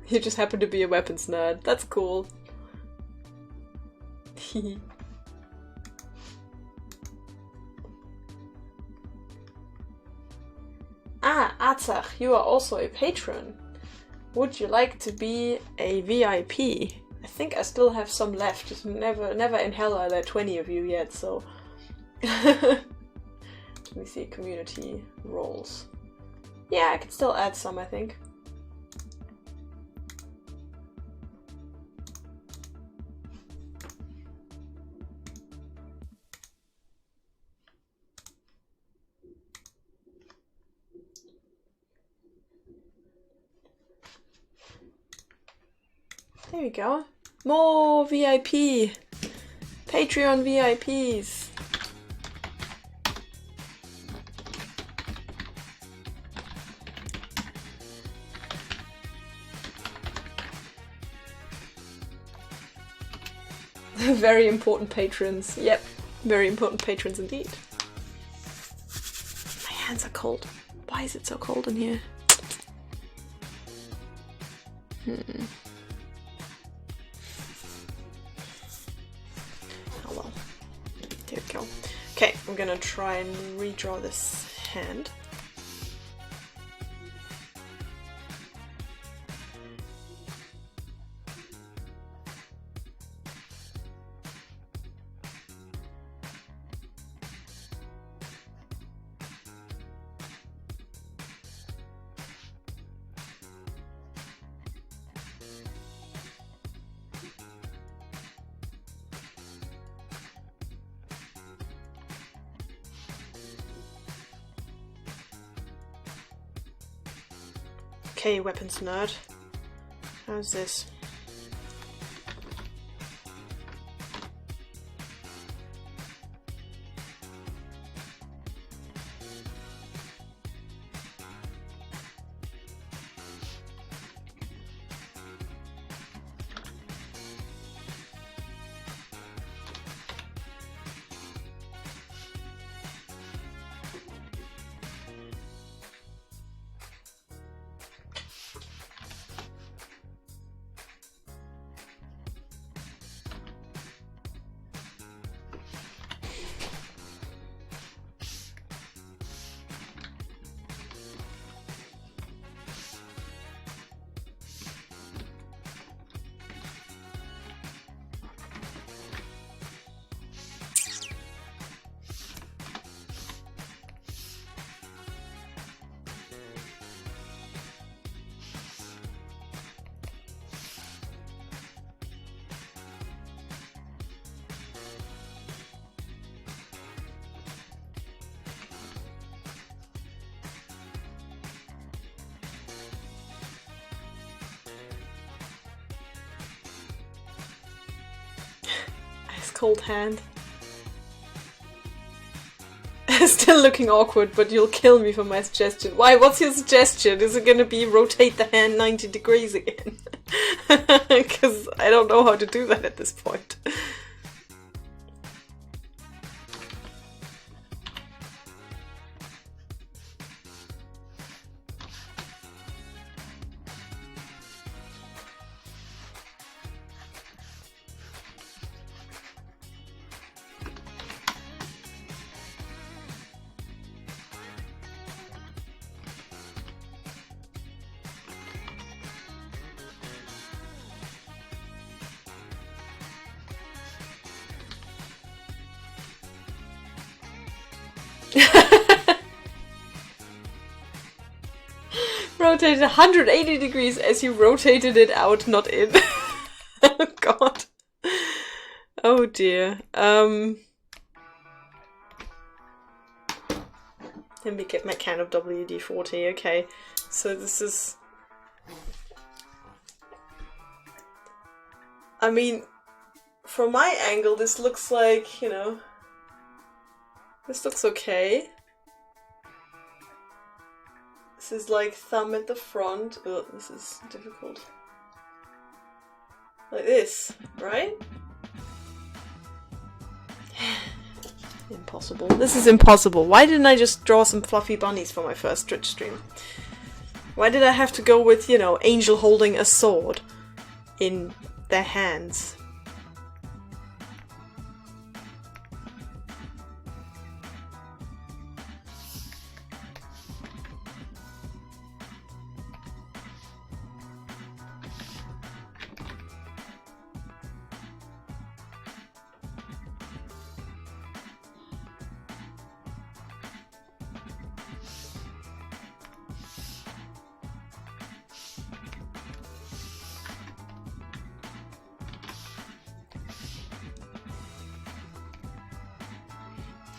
You just happen to be a weapons nerd. That's cool. Ah, Arzach, you are also a patron. Would you like to be a VIP? I think I still have some left. Never in hell are there 20 of you yet, so... Let me see, community roles. Yeah, I can still add some, I think. There we go. More VIP! Patreon VIPs! Very important patrons. Yep, very important patrons indeed. My hands are cold. Why is it so cold in here? Oh well. There we go. Okay, I'm gonna try and redraw this hand. Okay, weapons nerd. How's this? Cold hand. Still looking awkward, but you'll kill me for my suggestion. Why? What's your suggestion? Is it gonna be rotate the hand 90 degrees again? Because I don't know how to do that at this point. Rotated 180 degrees as you rotated it out, not in. Oh god. Oh dear. Let me get my can of WD-40, okay. So this is... I mean, from my angle this looks like, you know... This looks okay. This is like thumb at the front. Oh, this is difficult. Like this, right? Impossible. This is impossible. Why didn't I just draw some fluffy bunnies for my first Twitch stream? Why did I have to go with, you know, Angel holding a sword in their hands?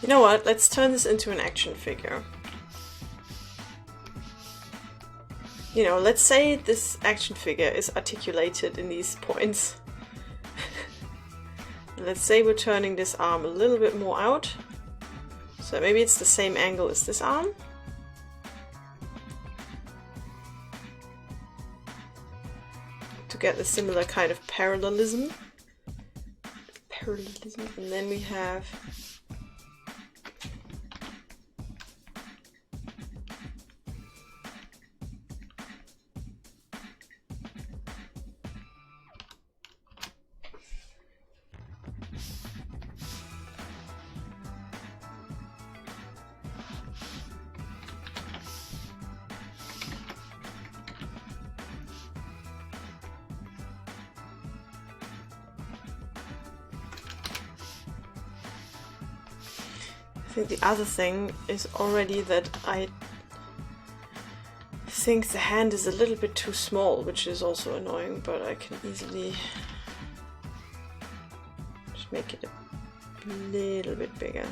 You know what? Let's turn this into an action figure. You know, let's say this action figure is articulated in these points. Let's say we're turning this arm a little bit more out. So maybe it's the same angle as this arm. To get the similar kind of parallelism. And then we have... I think the other thing is already that I think the hand is a little bit too small, which is also annoying, but I can easily just make it a little bit bigger.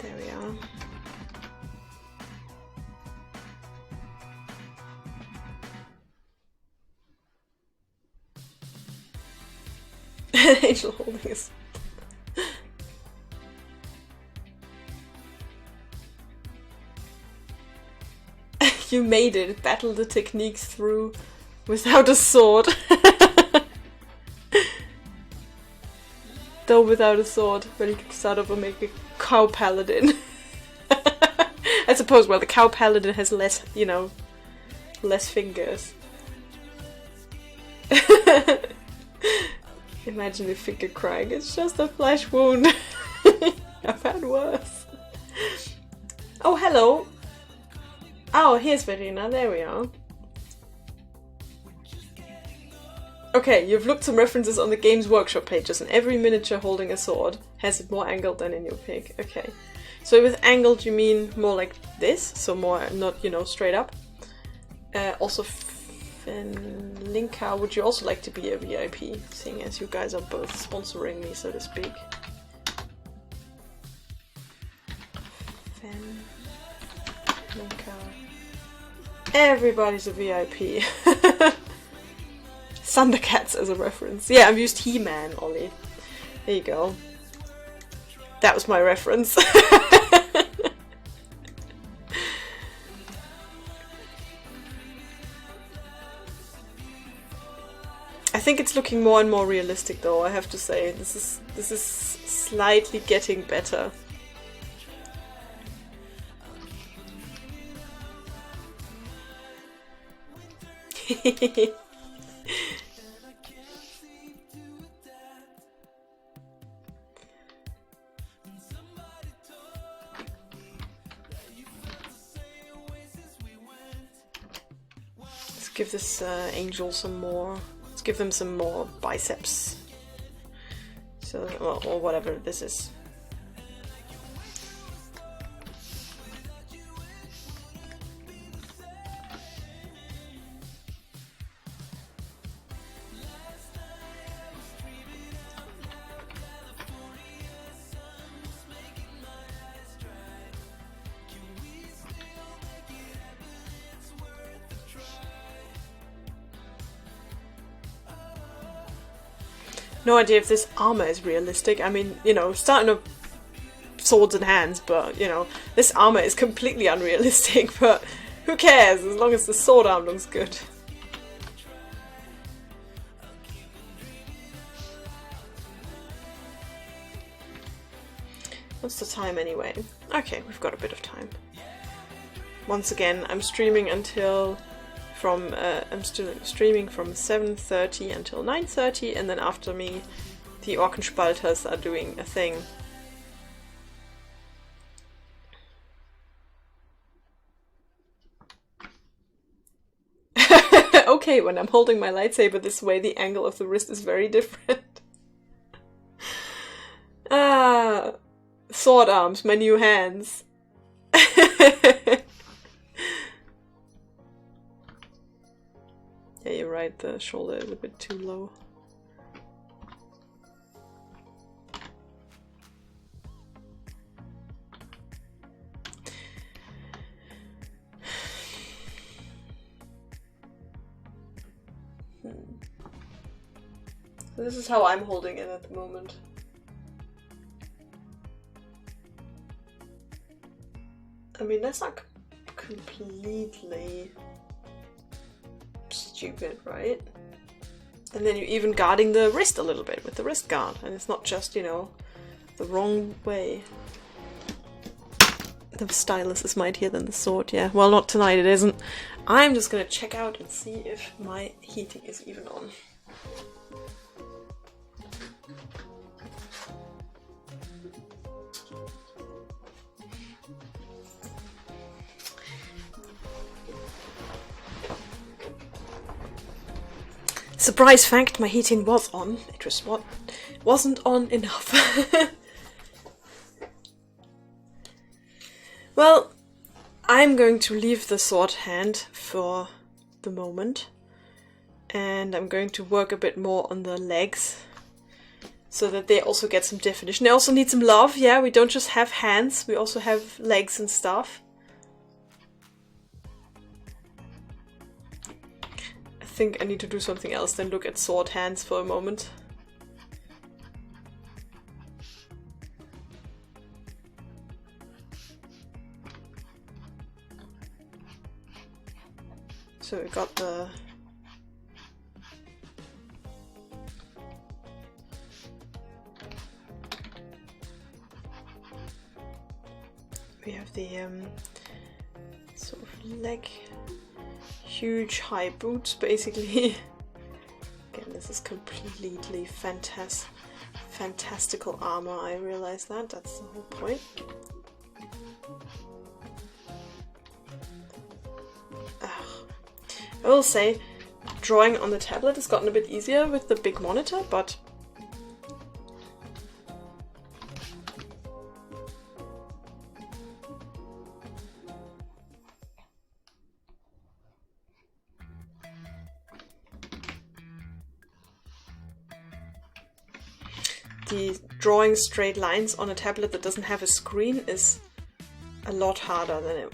There we are. Angel holding his... You made it. Battle the techniques through without a sword. Though without a sword, but you could start up and make a cow paladin. I suppose, well, the cow paladin has less, you know, less fingers. Imagine the figure crying, it's just a flesh wound. I've had worse. Oh, hello. Oh, here's Verena, there we are. Okay, you've looked some references on the Games Workshop pages, and every miniature holding a sword has it more angled than in your pic. Okay. So with angled you mean more like this? So more, not, you know, straight up? Also, Linka, would you also like to be a VIP, seeing as you guys are both sponsoring me, so to speak? Linka. Everybody's a VIP. Thundercats as a reference. Yeah, I've used He-Man, Ollie. There you go. That was my reference. I think it's looking more and more realistic, though, I have to say. This is slightly getting better. give this angel some more. Let's give them some more biceps. So, well, or whatever this is. No idea if this armor is realistic. I mean, you know, starting up swords and hands, but, you know, this armor is completely unrealistic, but who cares as long as the sword arm looks good. What's the time anyway? Okay, we've got a bit of time. Once again, I'm streaming until I'm still streaming from 7:30 until 9:30, and then after me, the Orkenspalters are doing a thing. Okay, when I'm holding my lightsaber this way, the angle of the wrist is very different. Sword arms, my new hands. Yeah, you're right, the shoulder is a bit too low. So this is how I'm holding it at the moment. I mean, that's not completely stupid, right? And then you're even guarding the wrist a little bit with the wrist guard, and it's not just, you know, the wrong way. The stylus is mightier than the sword, yeah. Well, not tonight, it isn't. I'm just gonna check out and see if my heating is even on. Surprise fact, my heating was on. It just wasn't on enough. Well, I'm going to leave the sword hand for the moment. And I'm going to work a bit more on the legs. So that they also get some definition. They also need some love, yeah? We don't just have hands, we also have legs and stuff. I think I need to do something else than look at sword hands for a moment. So we got the sort of leg, huge high boots basically. Again, this is completely fantastical armor, I realize that, that's the whole point. I will say, drawing on the tablet has gotten a bit easier with the big monitor, but the drawing straight lines on a tablet that doesn't have a screen is a lot harder than it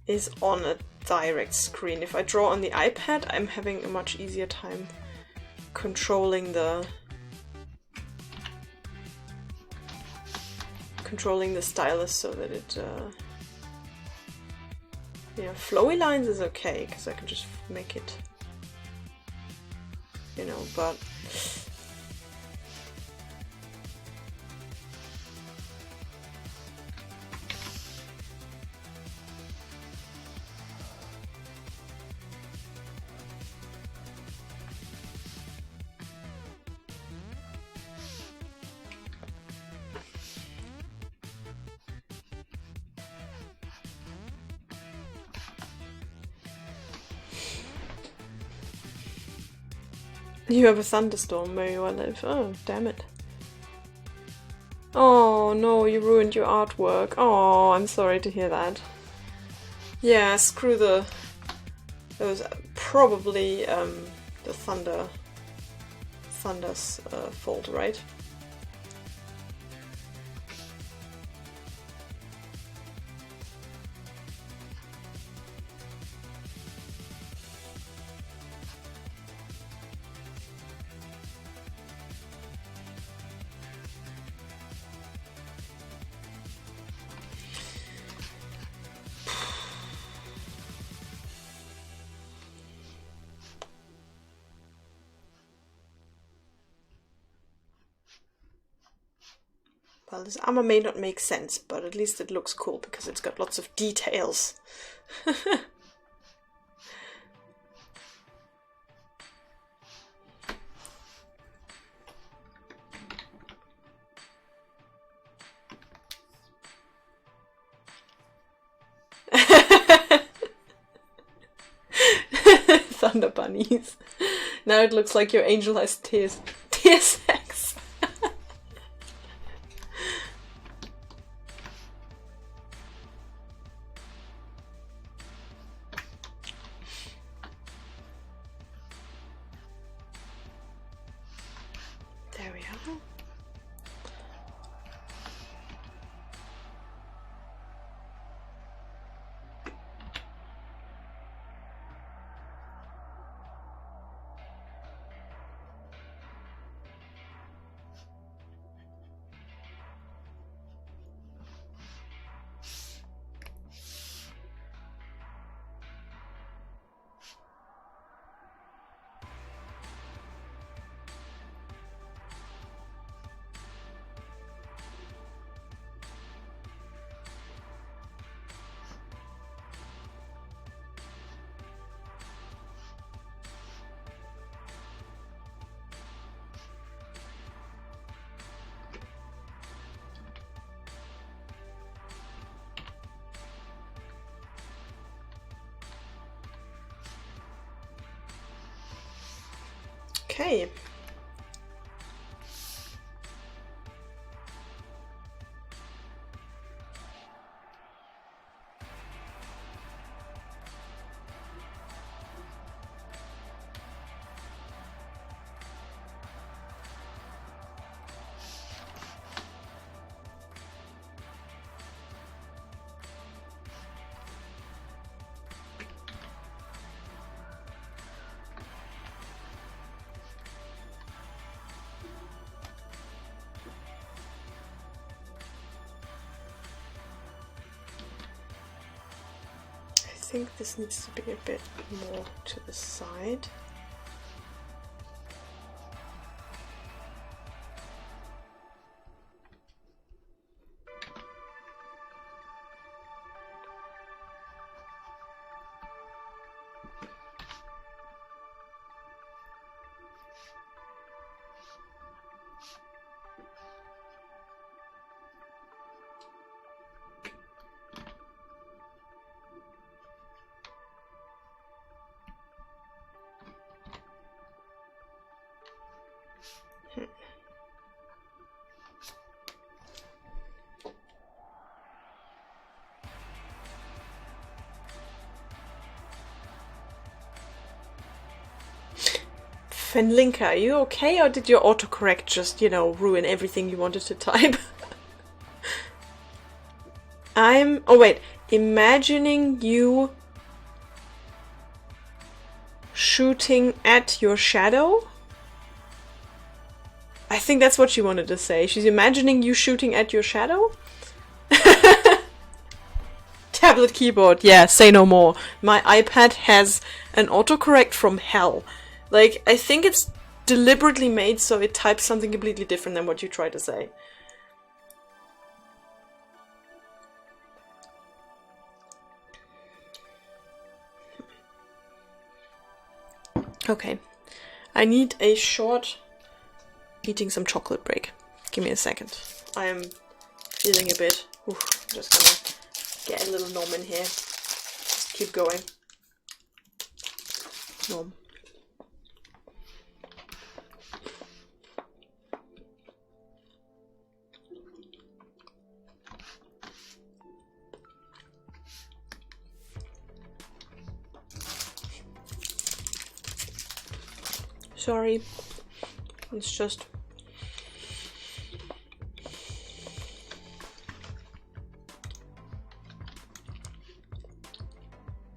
is on a direct screen. If I draw on the iPad, I'm having a much easier time controlling the stylus so that it you know, flowy lines is okay because I can just make it, you know, but You have a thunderstorm where you live. Oh, damn it. Oh no, you ruined your artwork. Oh, I'm sorry to hear that. Yeah, screw the... It was probably the Thunder's fault, right? Well, this armor may not make sense, but at least it looks cool because it's got lots of details. Thunder bunnies. Now it looks like your angel has TSX. There we are. Okay. I think this needs to be a bit more to the side. Fenlinka, are you okay, or did your autocorrect just, you know, ruin everything you wanted to type? Oh wait, imagining you shooting at your shadow? I think that's what she wanted to say. She's imagining you shooting at your shadow? Tablet keyboard, yeah, say no more. My iPad has an autocorrect from hell. Like, I think it's deliberately made so it types something completely different than what you try to say. Okay. I need a short eating some chocolate break. Give me a second. I am feeling a bit... I'm just gonna get a little nom in here. Just keep going. Nom. Sorry. It's just...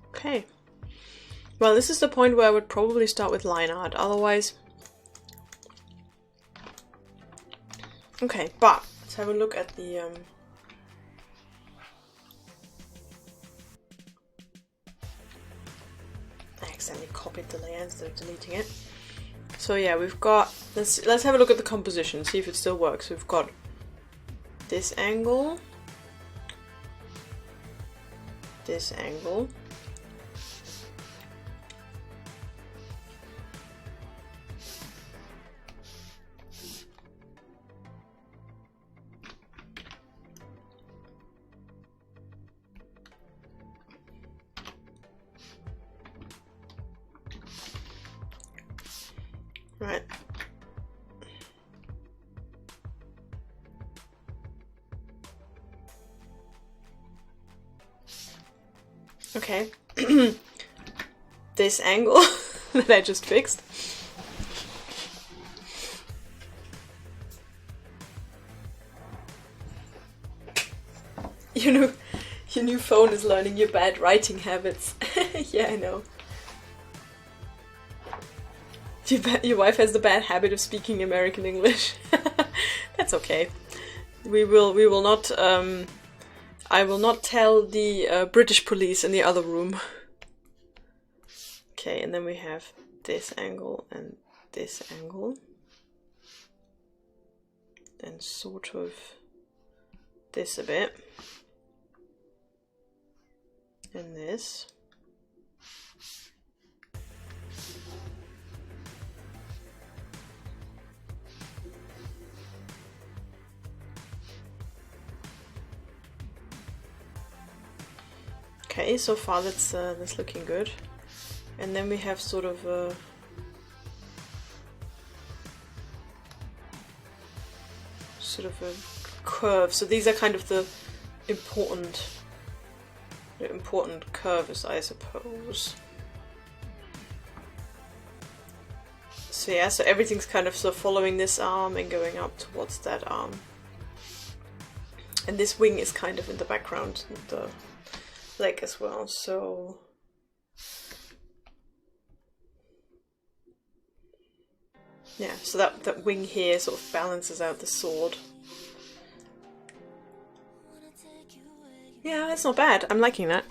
Okay. Well, this is the point where I would probably start with line art, otherwise... Okay, but let's have a look at the... I accidentally copied the layer instead of deleting it. So yeah, we've got... Let's have a look at the composition, see if it still works. We've got this angle, this angle, right. Okay. This angle that I just fixed. Your new phone is learning your bad writing habits. Yeah, I know. Your wife has the bad habit of speaking American English. That's okay. We will not. I will not tell the British police in the other room. Okay, and then we have this angle and this angle. Then sort of this a bit. And this. Okay, so far that's looking good. And then we have sort of a curve. So these are kind of the important curves, I suppose. So yeah, so everything's kind of following this arm and going up towards that arm. And this wing is kind of in the background, the leg as well, so... Yeah, so that wing here sort of balances out the sword. Yeah, that's not bad. I'm liking that.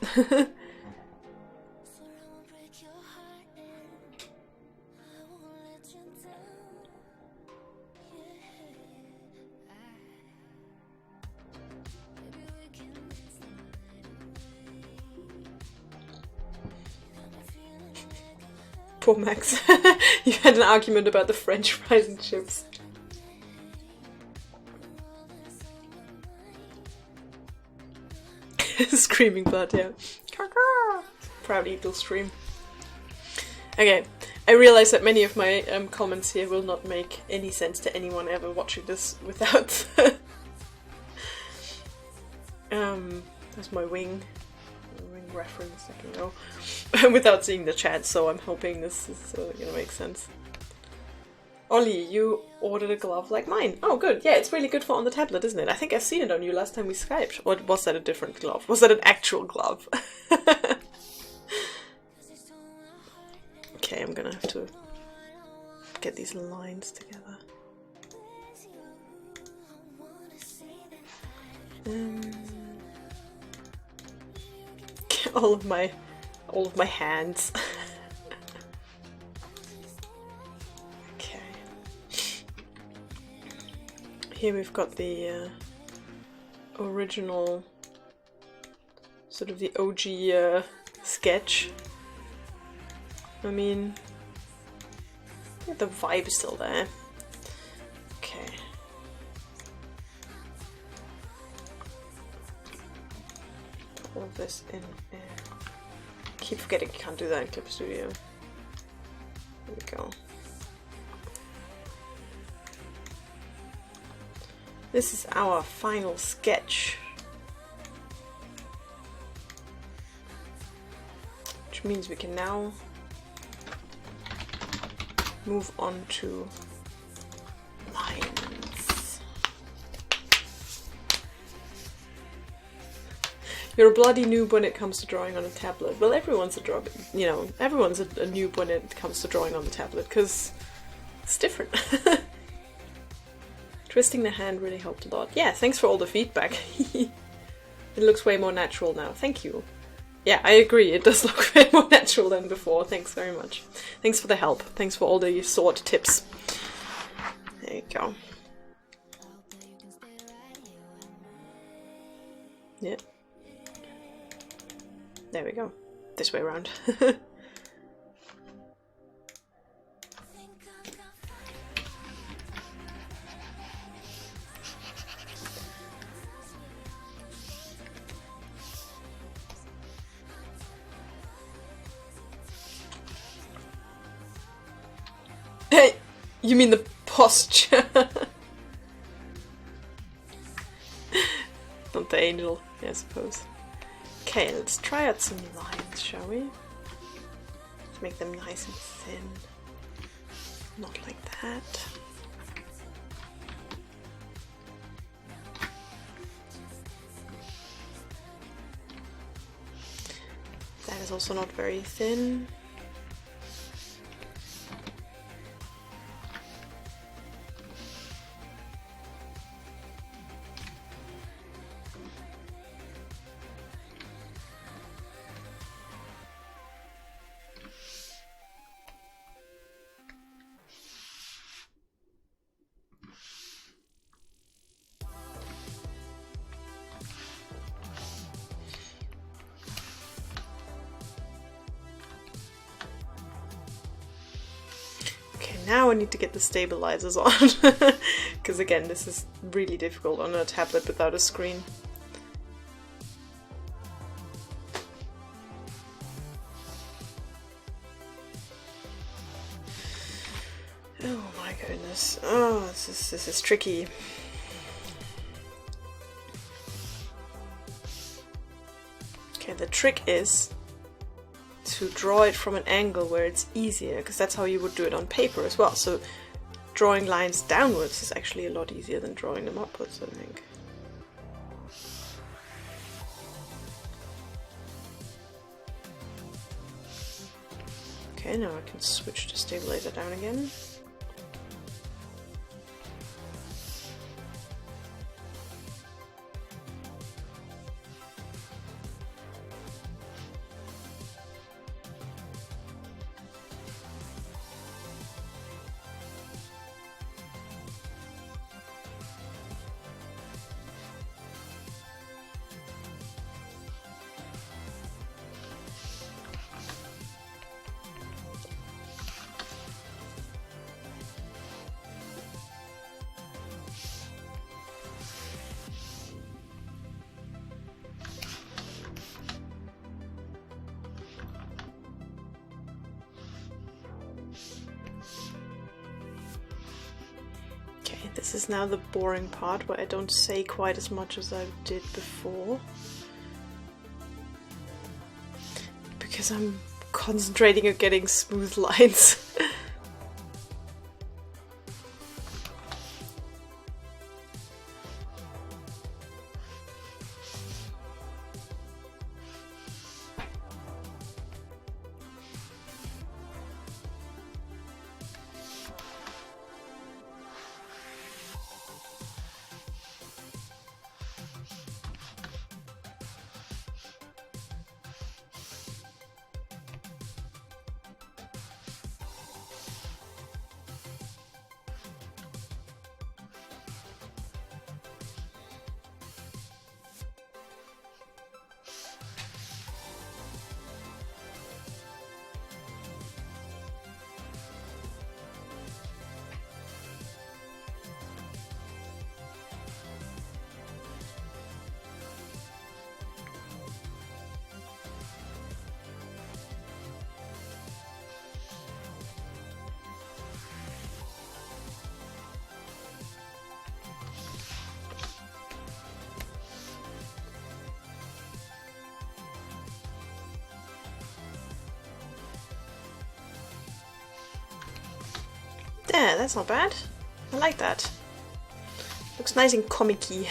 Poor Max. You had an argument about the French fries and chips. Screaming blood, yeah. Proud eagle stream. Okay, I realize that many of my comments here will not make any sense to anyone ever watching this without... That's my wing reference, I can go. Without seeing the chat, so I'm hoping this is gonna make sense. Ollie, you ordered a glove like mine. Oh, good. Yeah, it's really good for on the tablet, isn't it? I think I've seen it on you last time we Skyped. Or was that a different glove? Was that an actual glove? Okay, I'm gonna have to get these lines together. All of my hands. Okay. Here we've got the original, sort of the OG sketch. I mean, yeah, the vibe is still there. Okay. Put all of this in. Keep forgetting you can't do that in Clip Studio. There we go. This is our final sketch. Which means we can now move on to lines. You're a bloody noob when it comes to drawing on a tablet. Well, everyone's a everyone's a noob when it comes to drawing on the tablet, because it's different. Twisting the hand really helped a lot. Yeah, thanks for all the feedback. It looks way more natural now. Thank you. Yeah, I agree. It does look way more natural than before. Thanks very much. Thanks for the help. Thanks for all the sword tips. There you go. Yeah. There we go. This way around. Hey, you mean the posture? Not the angel, I suppose. Okay, let's try out some lines, shall we? Let's make them nice and thin. Not like that. That is also not very thin. Now I need to get the stabilizers on, because again, this is really difficult on a tablet without a screen. Oh my goodness. Oh, this is tricky. Okay, the trick is to draw it from an angle where it's easier, because that's how you would do it on paper as well. So drawing lines downwards is actually a lot easier than drawing them upwards, I think. Okay, now I can switch to stabilizer down again. This is now the boring part where I don't say quite as much as I did before, because I'm concentrating on getting smooth lines. There, that's not bad. I like that. Looks nice and comic-y.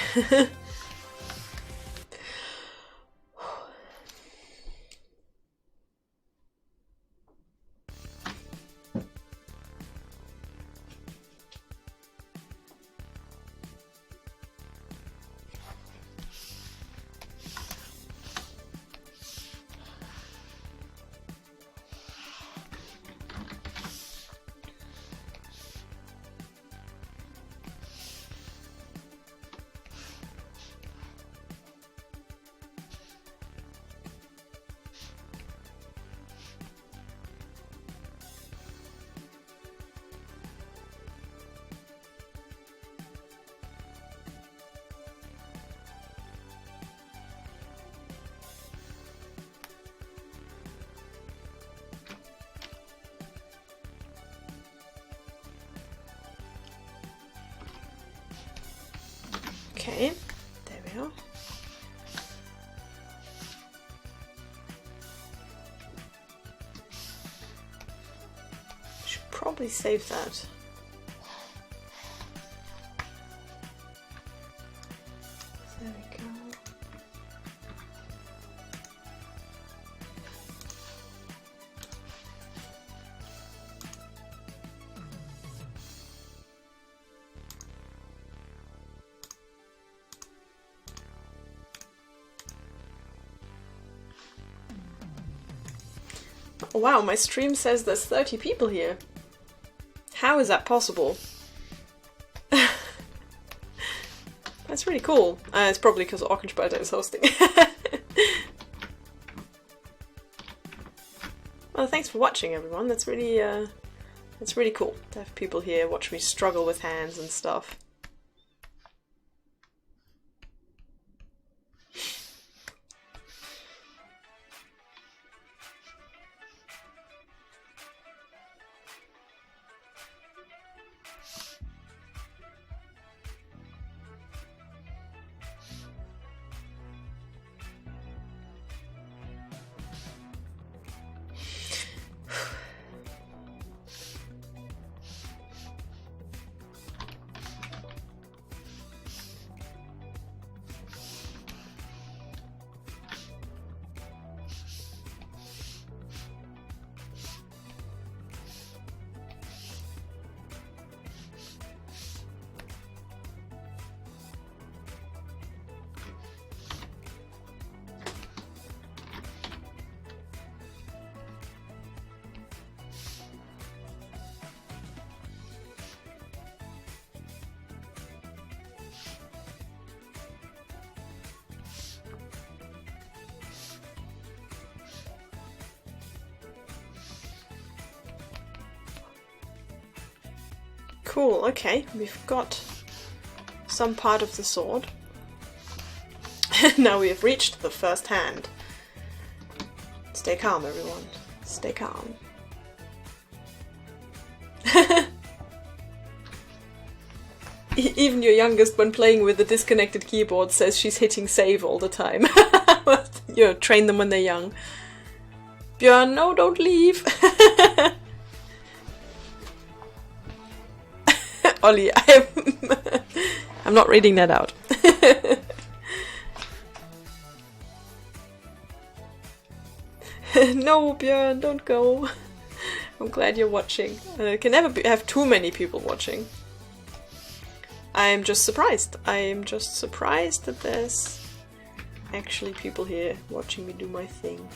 Okay, there we are. Should probably save that. There we go. Wow, my stream says there's 30 people here. How is that possible? That's really cool. It's probably because Orkenspalter is hosting. Well, thanks for watching, everyone. That's really cool to have people here watch me struggle with hands and stuff. Cool, okay, we've got some part of the sword. Now we have reached the first hand. Stay calm, everyone. Stay calm. Even your youngest, when playing with a disconnected keyboard, says she's hitting save all the time. You know, train them when they're young. Björn, no, don't leave! Ollie, I'm not reading that out. No, Björn, don't go. I'm glad you're watching. Can never have too many people watching. I'm just surprised. I'm just surprised that there's actually people here watching me do my thing.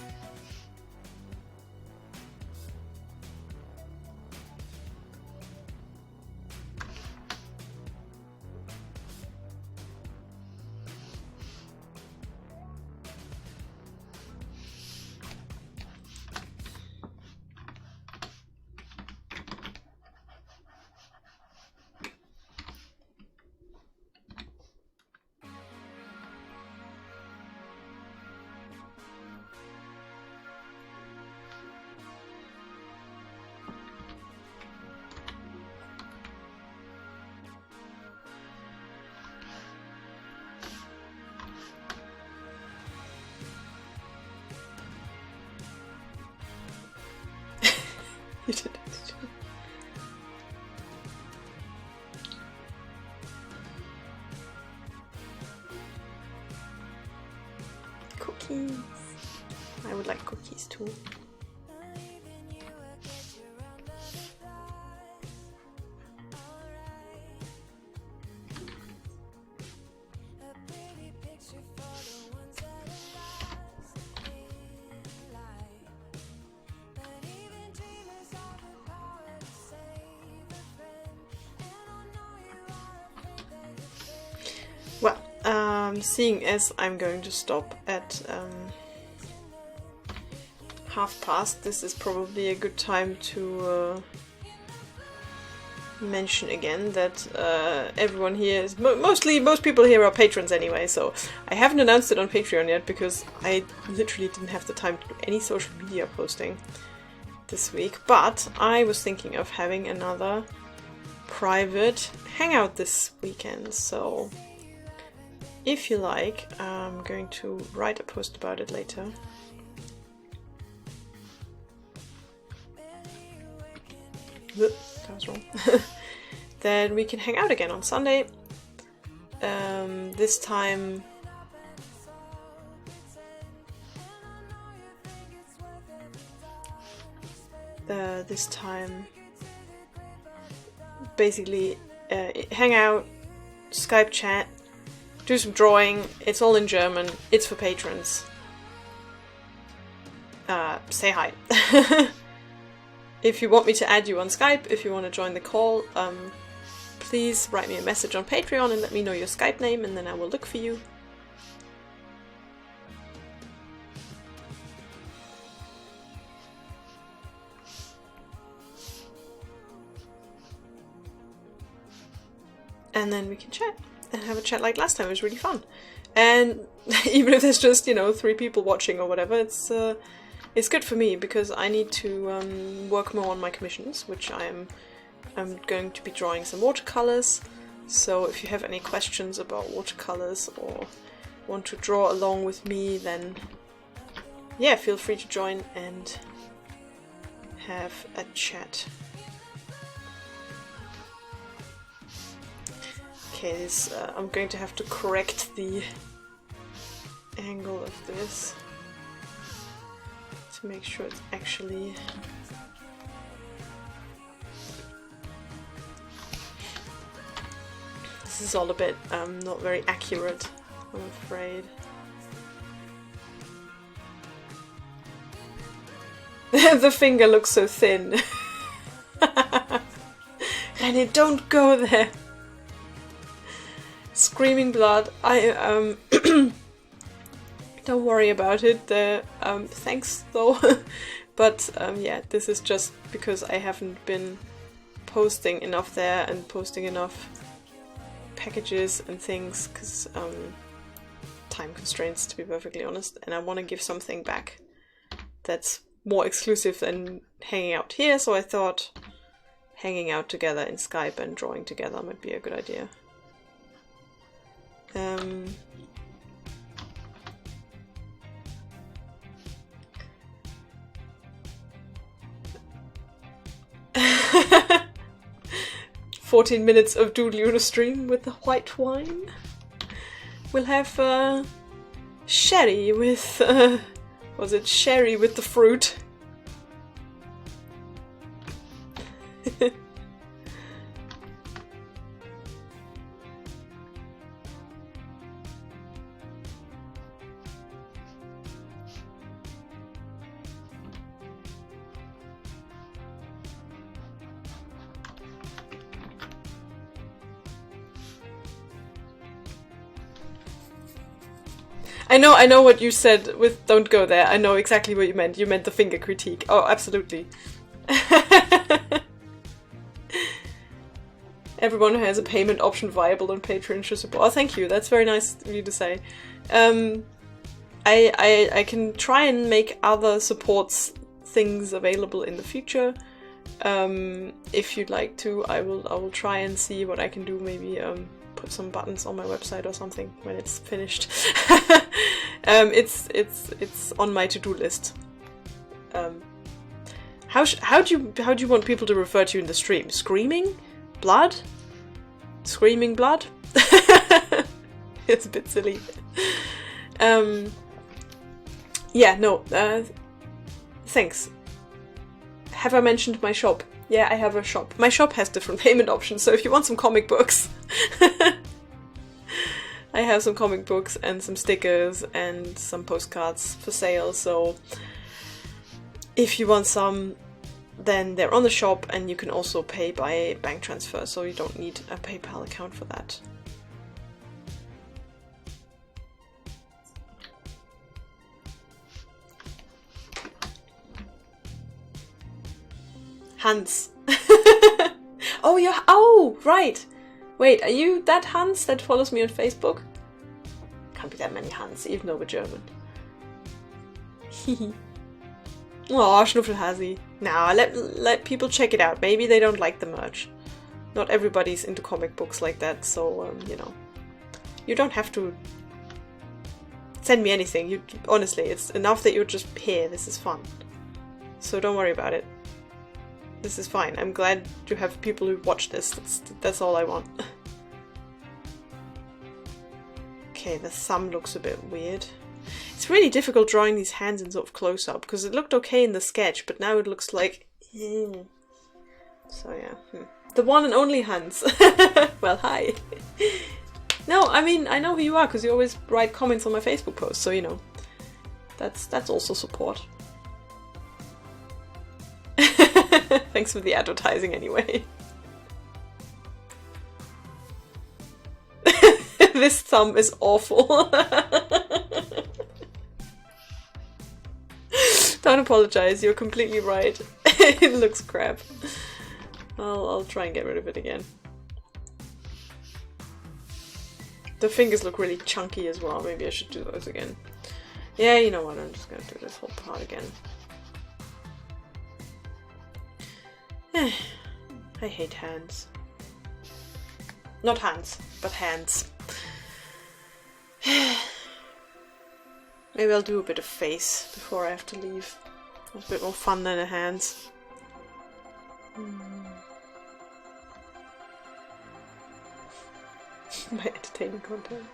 You did it. cookies. I would like cookies too. Well, seeing as I'm going to stop at 1:30, this is probably a good time to mention again that everyone here is most people here are patrons anyway, so I haven't announced it on Patreon yet because I literally didn't have the time to do any social media posting this week, but I was thinking of having another private hangout this weekend, so if you like, I'm going to write a post about it later. That was wrong. Then we can hang out again on Sunday. This time basically hang out, Skype chat, do some drawing. It's all in German. It's for patrons. Say hi. If you want me to add you on Skype, if you want to join the call, please write me a message on Patreon and let me know your Skype name, and then I will look for you. And then we can chat and have a chat like last time. It was really fun. And even if there's just, 3 people watching or whatever, it's good for me because I need to work more on my commissions, which I'm going to be drawing some watercolors. So if you have any questions about watercolors or want to draw along with me, then yeah, feel free to join and have a chat. Okay, I'm going to have to correct the angle of this to make sure it's actually this is all a bit not very accurate, I'm afraid. The finger looks so thin. And it don't go there. Screaming blood. I don't worry about it. Thanks though. But yeah, this is just because I haven't been posting enough there and posting enough packages and things because time constraints, to be perfectly honest, and I want to give something back that's more exclusive than hanging out here, so I thought hanging out together in Skype and drawing together might be a good idea. – 14 minutes of Doodly on a stream with the white wine. We'll have sherry with was it sherry with the fruit? I know what you said with don't go there. I know exactly what you meant. You meant the finger critique. Oh, absolutely. Everyone who has a payment option viable on Patreon should support. Oh, thank you. That's very nice of you to say. I can try and make other supports things available in the future. If you'd like to, I will try and see what I can do. Maybe put some buttons on my website or something when it's finished. It's on my to-do list. How do you want people to refer to you in the stream? Screaming? Blood? Screaming blood? It's a bit silly. Yeah, no, thanks. Have I mentioned my shop? Yeah, I have a shop. My shop has different payment options, so if you want some comic books, I have some comic books and some stickers and some postcards for sale, so if you want some, then they're on the shop, and you can also pay by bank transfer, so you don't need a PayPal account for that. Hans. Oh, right. Wait, are you that Hans that follows me on Facebook? Can't be that many Hans, even though we're German. Hehe. Aw, Schnuffelhasi. Now, let people check it out. Maybe they don't like the merch. Not everybody's into comic books like that, so, you know. You don't have to send me anything. Honestly, it's enough that you're just here. This is fun. So don't worry about it. This is fine. I'm glad you have people who watch this. That's all I want. Okay, the thumb looks a bit weird. It's really difficult drawing these hands in sort of close up, because it looked okay in the sketch, but now it looks like... So yeah. The one and only Hans. Well, hi. No, I mean, I know who you are, because you always write comments on my Facebook posts, so you know. That's also support. Thanks for the advertising anyway. This thumb is awful. Don't apologize, you're completely right. It looks crap. I'll try and get rid of it again. The fingers look really chunky as well. Maybe I should do those again. Yeah, you know what, I'm just gonna do this whole part again. I hate hands. Not hands, but hands. Maybe I'll do a bit of face before I have to leave. It's a bit more fun than the hands. My entertaining content.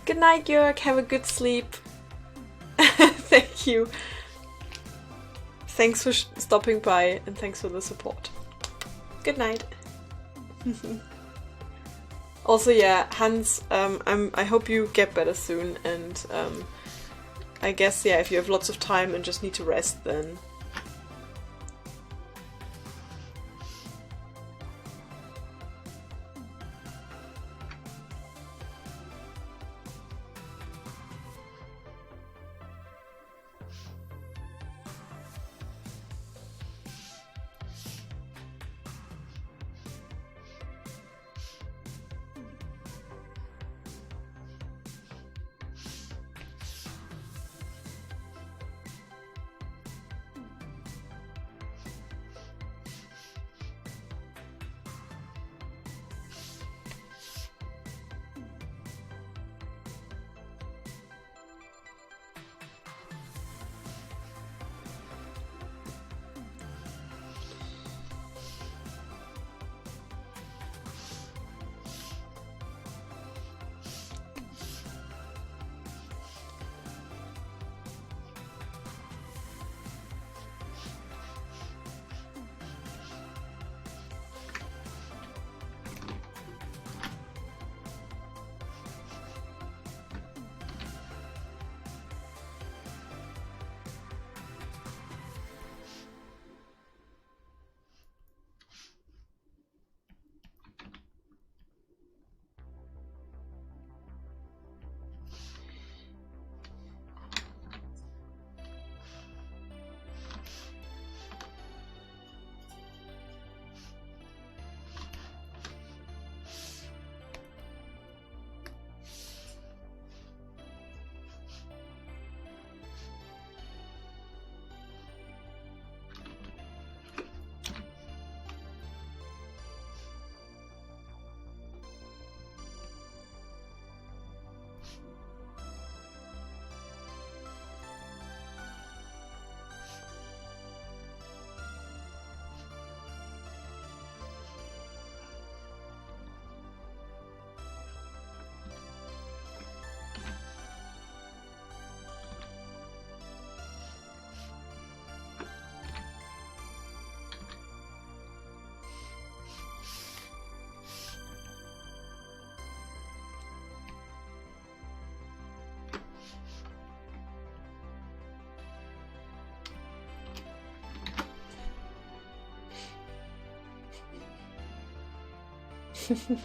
Good night, Jörg. Have a good sleep. Thank you. Thanks for stopping by, and thanks for the support. Good night. Also, yeah, Hans, I hope you get better soon, and I guess, yeah, if you have lots of time and just need to rest, then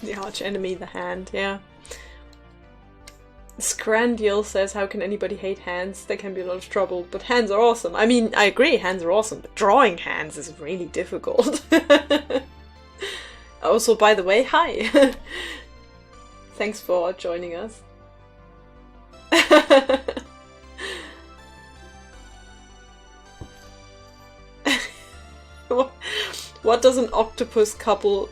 The arch enemy, the hand, yeah. Scrandial says, how can anybody hate hands? They can be a lot of trouble, but hands are awesome. I mean, I agree, hands are awesome, but drawing hands is really difficult. Also, by the way, hi! Thanks for joining us. What does an octopus couple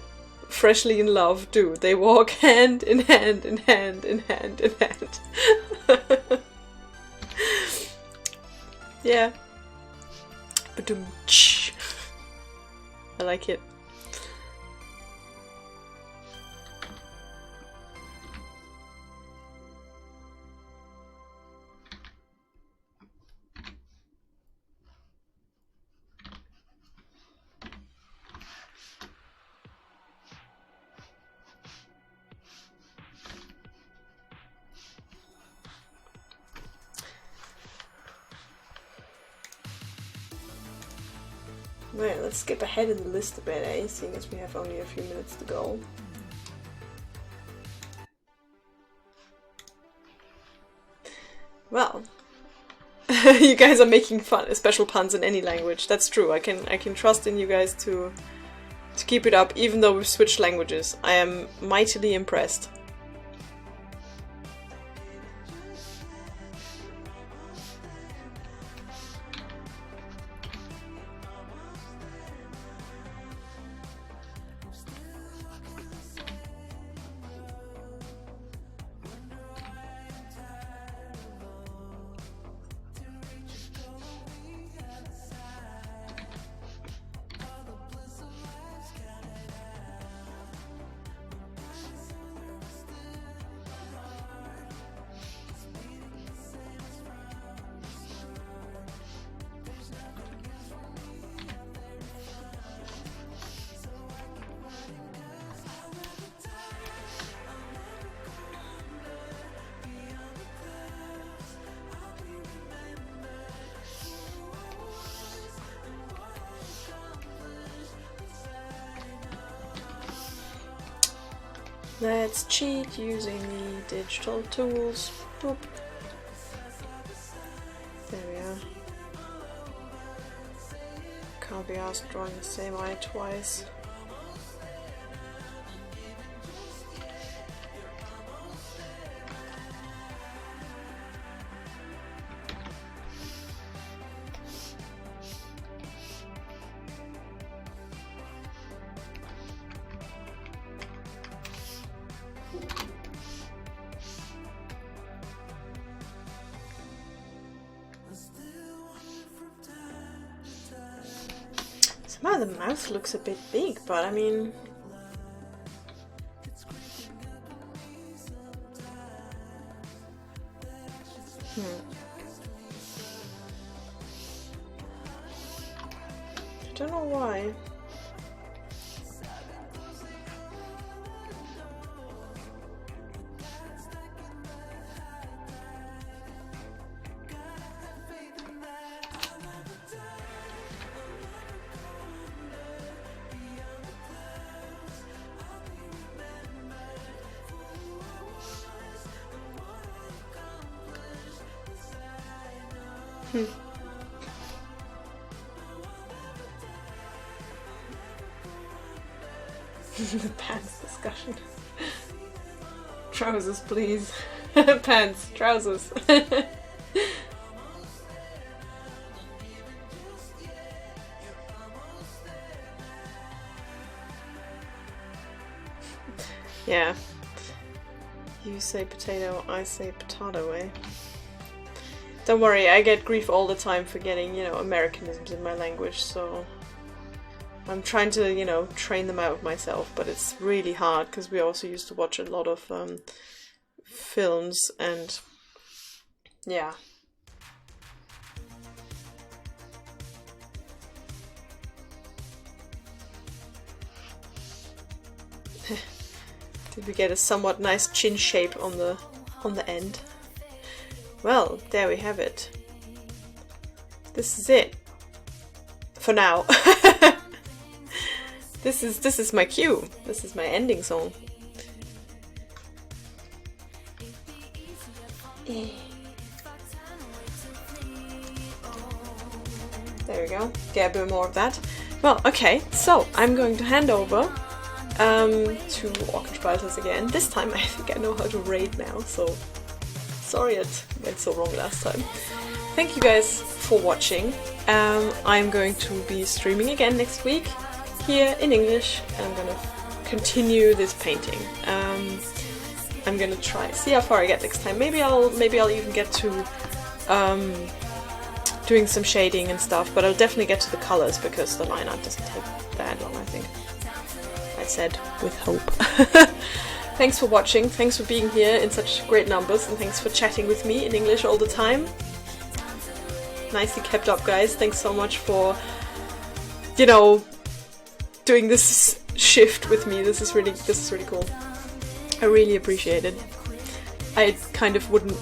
freshly in love do? They walk hand in hand in hand in hand in hand. Yeah. Ba-dum-tsh. I like it. Right, let's skip ahead in the list a bit, eh? Seeing as we have only a few minutes to go. Well, you guys are making fun, special puns in any language. That's true. I can trust in you guys to keep it up, even though we've switched languages. I am mightily impressed. Let's cheat using the digital tools. Boop. There we are. Can't be asked drawing the same eye twice. Somehow the mouth looks a bit big, but I mean... I don't know why. The pants discussion. Trousers, please. Pants, trousers. Yeah. You say potato, I say potato, eh? Don't worry, I get grief all the time for getting, you know, Americanisms in my language, so I'm trying to, you know, train them out myself, but it's really hard because we also used to watch a lot of films and yeah. Did we get a somewhat nice chin shape on the end? Well, there we have it. This is it. For now. This is my cue. This is my ending song. There we go. Get a bit more of that. Well, okay, so I'm going to hand over to Orkenspalters again. This time I think I know how to raid now, so sorry it went so wrong last time. Thank you guys for watching. I'm going to be streaming again next week here in English. I'm gonna continue this painting. I'm gonna try, see how far I get next time. Maybe I'll even get to doing some shading and stuff, but I'll definitely get to the colors because the line art doesn't take that long, I think. I said with hope. Thanks for watching, thanks for being here in such great numbers, and thanks for chatting with me in English all the time. Nicely kept up, guys. Thanks so much for, you know, doing this shift with me. This is really cool. I really appreciate it. I kind of wouldn't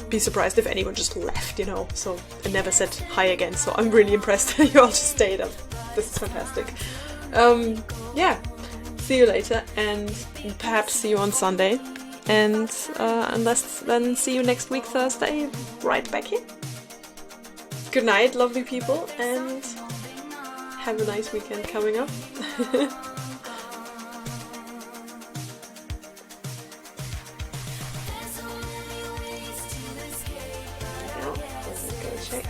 be surprised if anyone just left, you know, so I never said hi again, so I'm really impressed that you all just stayed up. This is fantastic. Yeah, see you later, and perhaps see you on Sunday, and unless then see you next week Thursday, right back here. Good night, lovely people, and have a nice weekend coming up. Check.